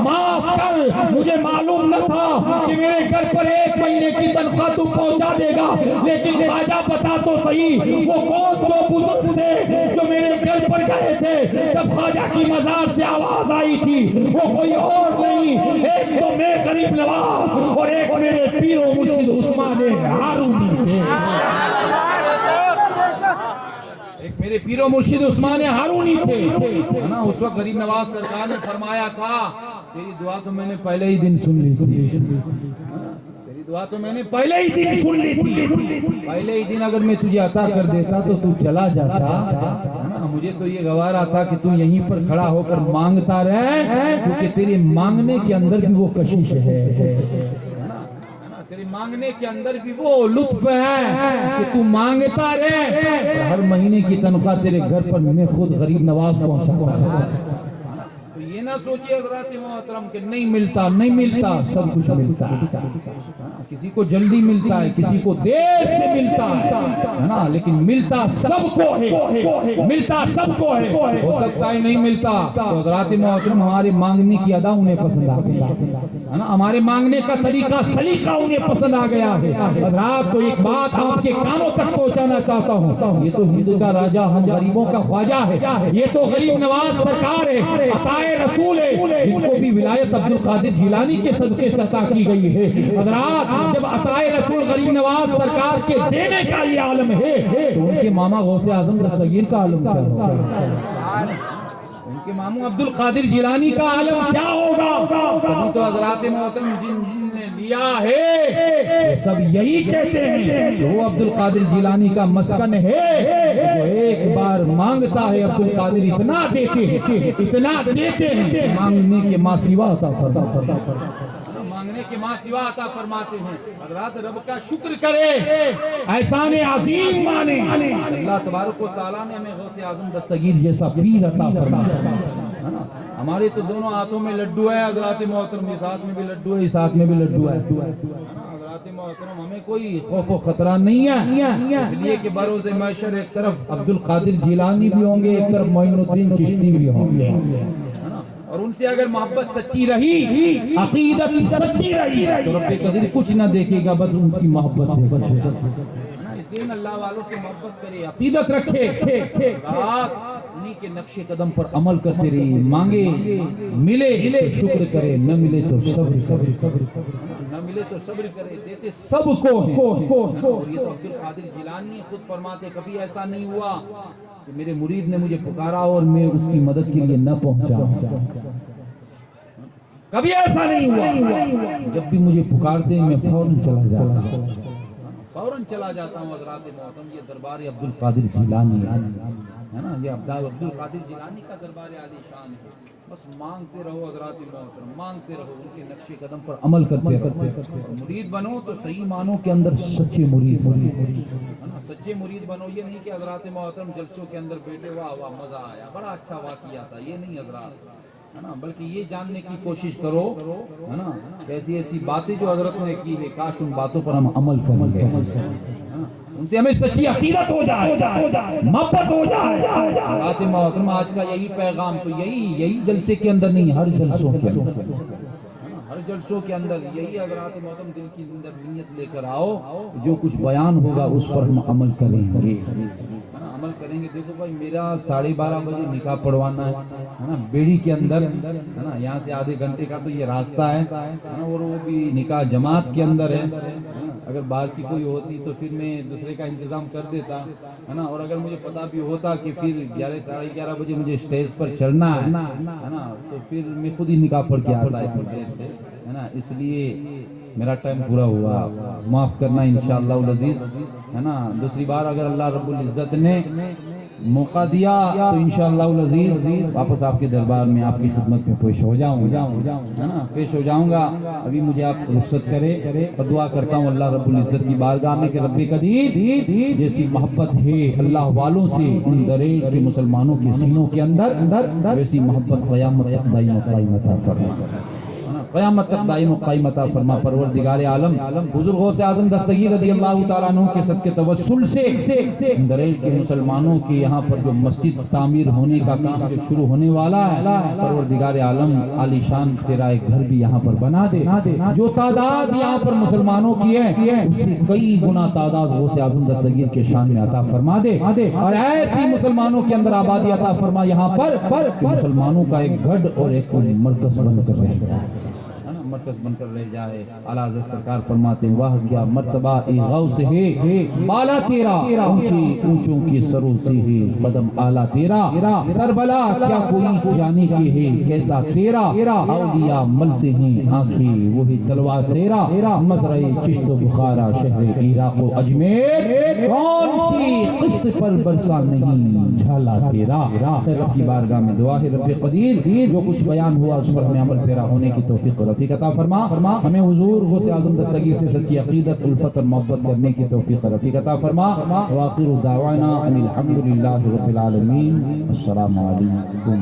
S1: معاف کر، مجھے معلوم نہ تھا کہ میرے گھر پر 1 مہینے کی تنخواہ تو پہنچا دے گا، لیکن خواجہ بتا تو صحیح وہ کون 2 بزرگ تھے جو میرے گھر پر گئے تھے جب خواجہ کی مزار سے آواز آئی تھی؟ وہ کوئی اور نہیں، ایک تو میں غریب نواز اور ایک میرے پیر و مرشد عثمان ہارونی تھے۔ ایک میرے پیر و مرشد عثمان ہارونی تھے نا۔ اس وقت غریب نواز سرکار نے فرمایا تھا، تیری دعا تو میں نے پہلے ہی دن سن لی تھی، تیری دعا تو میں نے پہلے ہی دن سن لی تھی، پہلے ہی دن اگر میں تجھے عطا کر دیتا تو چلا جاتا۔ مجھے تو یہ گوارا تھا کہ تو یہیں پر کھڑا ہو کر مانگتا رہے، کیونکہ تیرے مانگنے کے اندر بھی وہ کشش ہے، تیرے مانگنے کے اندر بھی وہ لطف ہے کہ تو مانگتا رہے۔ ہر مہینے کی تنخواہ تیرے گھر پر میں خود غریب نواز پہنچا۔ تو یہ نہ سوچئے حضرات محترم کہ نہیں ملتا، سب کچھ ملتا ہے۔ کسی کو جلدی ملتا ہے، کسی کو دیر سے ملتا ہے نا، لیکن ملتا سب کو ہے، ملتا سب کو ہے۔ ہو سکتا ہے نہیں ملتا تو حضرات محترم ہمارے مانگنے کی ادا انہیں پسند آ گئی ہے نا، ہمارے مانگنے کا طریقہ سلیقہ انہیں پسند آ گیا ہے۔ حضرات تو ایک بات آپ کے کانوں تک پہنچانا چاہتا ہوں، یہ تو ہند کا راجہ ہم غریبوں کا خواجہ ہے، یہ تو غریب نواز سرکار ہے، عطائے رسول ہے، جن کو بھی ولایت عبد القادر جیلانی کے صدقے سے عطا کی گئی ہے۔ حضرات جب عطائے رسول غریب نواز سرکار کے دینے کا یہ عالم ہے تو ان کے ماما غوث اعظم دستگیر کا عالم کیا ہوگا؟ ان کے ماموں عبد القادر جیلانی کا عالم کیا ہوگا؟ تبھی تو حضرات محترم جن نے لیا ہے وہ سب یہی کہتے ہیں کہ وہ عبد القادر جیلانی کا مسکن ہے، جو ایک بار مانگتا ہے عبد القادر اتنا دیتے ہیں مانگنے کے ماں سوا عطا فرماتے ہیں، مانگنے کے ماں سوا عطا فرماتے ہیں۔ حضرات رب کا شکر کرے، احسان عظیم مانے، اللہ تبارک و تعالیٰ نے ہمیں غوث اعظم دستگیر جیسا پیر عطا فرمایا۔ ہمارے تو دونوں ہاتھوں میں لڈو ہے حضرات محترم، اس ہاتھ میں بھی لڈو ہے، اس ہاتھ میں بھی لڈو ہے۔ حضرات محترم ہمیں کوئی خوف و خطرہ نہیں ہے، اس لیے کہ بروز محشر ایک طرف عبد القادر جیلانی بھی ہوں گے، ایک طرف معین الدین چشتی بھی ہوں گے، اور ان سے اگر محبت سچی رہی، عقیدت سچی رہی تو رب قدیر کچھ نہ دیکھے گا بس ان کی محبت دیکھے گا۔ اس لیے اللہ والوں سے محبت کرے، عقیدت رکھے، رات انہی کے نقش قدم پر عمل کرتے رہیے، مانگے ملے تو شکر کرے، نہ ملے تو صبر کرے، نہ ملے تو صبر کرے، دیتے سب کو ہیں۔ اور یہ تو عبد القادر جیلانی خود فرماتے کبھی ایسا نہیں ہوا کہ میرے مرید نے مجھے پکارا اور میں اس کی مدد کے لیے نہ پہنچا، کبھی ایسا نہیں ہوا، جب بھی مجھے پکارتے ہیں میں فوراً چلا جاتا ہوں۔ حضرات محترم یہ دربار عبد القادر جیلانی ہے نا، یہ عبد القادر جیلانی کا دربار عالی شان ہے۔ بس مانگتے رہو حضرات محترم، مانگتے رہو، ان کے نقش قدم پر عمل کرتے رہو، مرید بنو تو صحیح معنوں کے اندر سچے مرید سچے مرید بنو۔ یہ نہیں کہ حضرات محترم جلسوں کے اندر بیٹھے واہ واہ مزہ آیا، بڑا اچھا واقعہ تھا، یہ نہیں حضرات ہے نا، بلکہ یہ جاننے کی کوشش کرو ہے نا ایسی ایسی باتیں جو حضرت نے کی ہے، کاش ان باتوں پر ہم عمل کریں گے، ان سے ہمیں سچی عقیدت ہو جائے، محبت ہو جائے۔ حضرات محترم آج کا یہی پیغام تو یہی جلسے کے اندر نہیں، ہر جلسوں کے اندر، ہر جلسوں کے اندر یہی حضرات محترم دل کی اندر نیت لے کر آؤ، جو کچھ بیان ہوگا اس پر ہم عمل کریں گے، عمل کریں کریں گے. دیکھو بھائی میرا 12:30 بجے نکاح پڑھوانا ہے نا بیڑی کے اندر ہے نا. یہاں سے آدھے گھنٹے کا تو یہ راستہ ہے نا, اور وہ بھی نکاح جماعت کے اندر ہے. اگر باہر کی کوئی ہوتی تو پھر میں دوسرے کا انتظام کر دیتا ہے نا. اور اگر مجھے پتا بھی ہوتا کہ پھر 11 بجے مجھے اسٹیج پر چڑھنا ہے نا, تو پھر میں خود ہی نکاح پڑھ کے آتا ہے دیر سے ہے نا. اس لیے میرا ٹائم پورا ہوا, معاف کرنا انشاءاللہ العزیز ہے نا. دوسری بار اگر اللہ رب العزت نے موقع دیا تو انشاءاللہ العزیز واپس آپ کے دربار میں آپ کی خدمت میں پیش ہو جاؤں ہے نا, پیش ہو جاؤں گا. ابھی مجھے آپ رخصت کرے اور دعا کرتا ہوں اللہ رب العزت کی بارگاہ میں کہ رب قدیر جیسی محبت ہے اللہ والوں سے ان دریج کے مسلمانوں کے سینوں کے اندر, ویسی محبت قیامت تک دائم و قائم عطا فرما, قیامت تک دائم و قائم عطا فرما. پروردگار عالم حضور غوث اعظم دستگیر رضی اللہ تعالیٰ عنہ کے صدقے توسل سے اندریج کے مسلمانوں کے یہاں پر جو مسجد تعمیر ہونے کا کام جو شروع ہونے والا ہے, پروردگار عالم عالی شان تیرا ایک گھر بھی یہاں پر بنا دے. جو تعداد یہاں پر مسلمانوں کی ہے اس سے کئی گنا تعداد غوث اعظم دستگیر کے شان میں عطا فرما دے, اور ایسی مسلمانوں کے اندر آبادی عطا فرما یہاں پر کہ مسلمانوں کا ایک گھر اور ایک مرکز بن کر رہے گا, مرکز بن کر رہ جائے. اعلیٰ حضرت سرکار فرماتے ہیں واہ کیا مرتبہ ای غوث ہے بالا تیرا, اونچی اونچوں کی سروں سے ہے قدم اعلیٰ تیرا, سربلا کیا کوئی جانے کے ہے کیسا تیرا, اولیاء ملتے ہیں آنکھیں وہی تلوار تیرا, مزرعِ چشت و بخارا شہر عراق و اجمیر کون سی قسط پر برسا نہیں جھالا تیرا. رب کی بارگاہ میں دعا ہے رب قدیر جو کچھ بیان ہوا اس پر ہمیں عمل پیرا ہونے کی توفیق اور رفیق عطا فرما. ہمیں حضور غوث اعظم دستگیر سے سچی عقیدت الفت اور محبت کرنے کی توفیق اور رفیق عطا فرما. وآخر دعوانا ان الحمدللہ رب العالمین. السلام علیکم.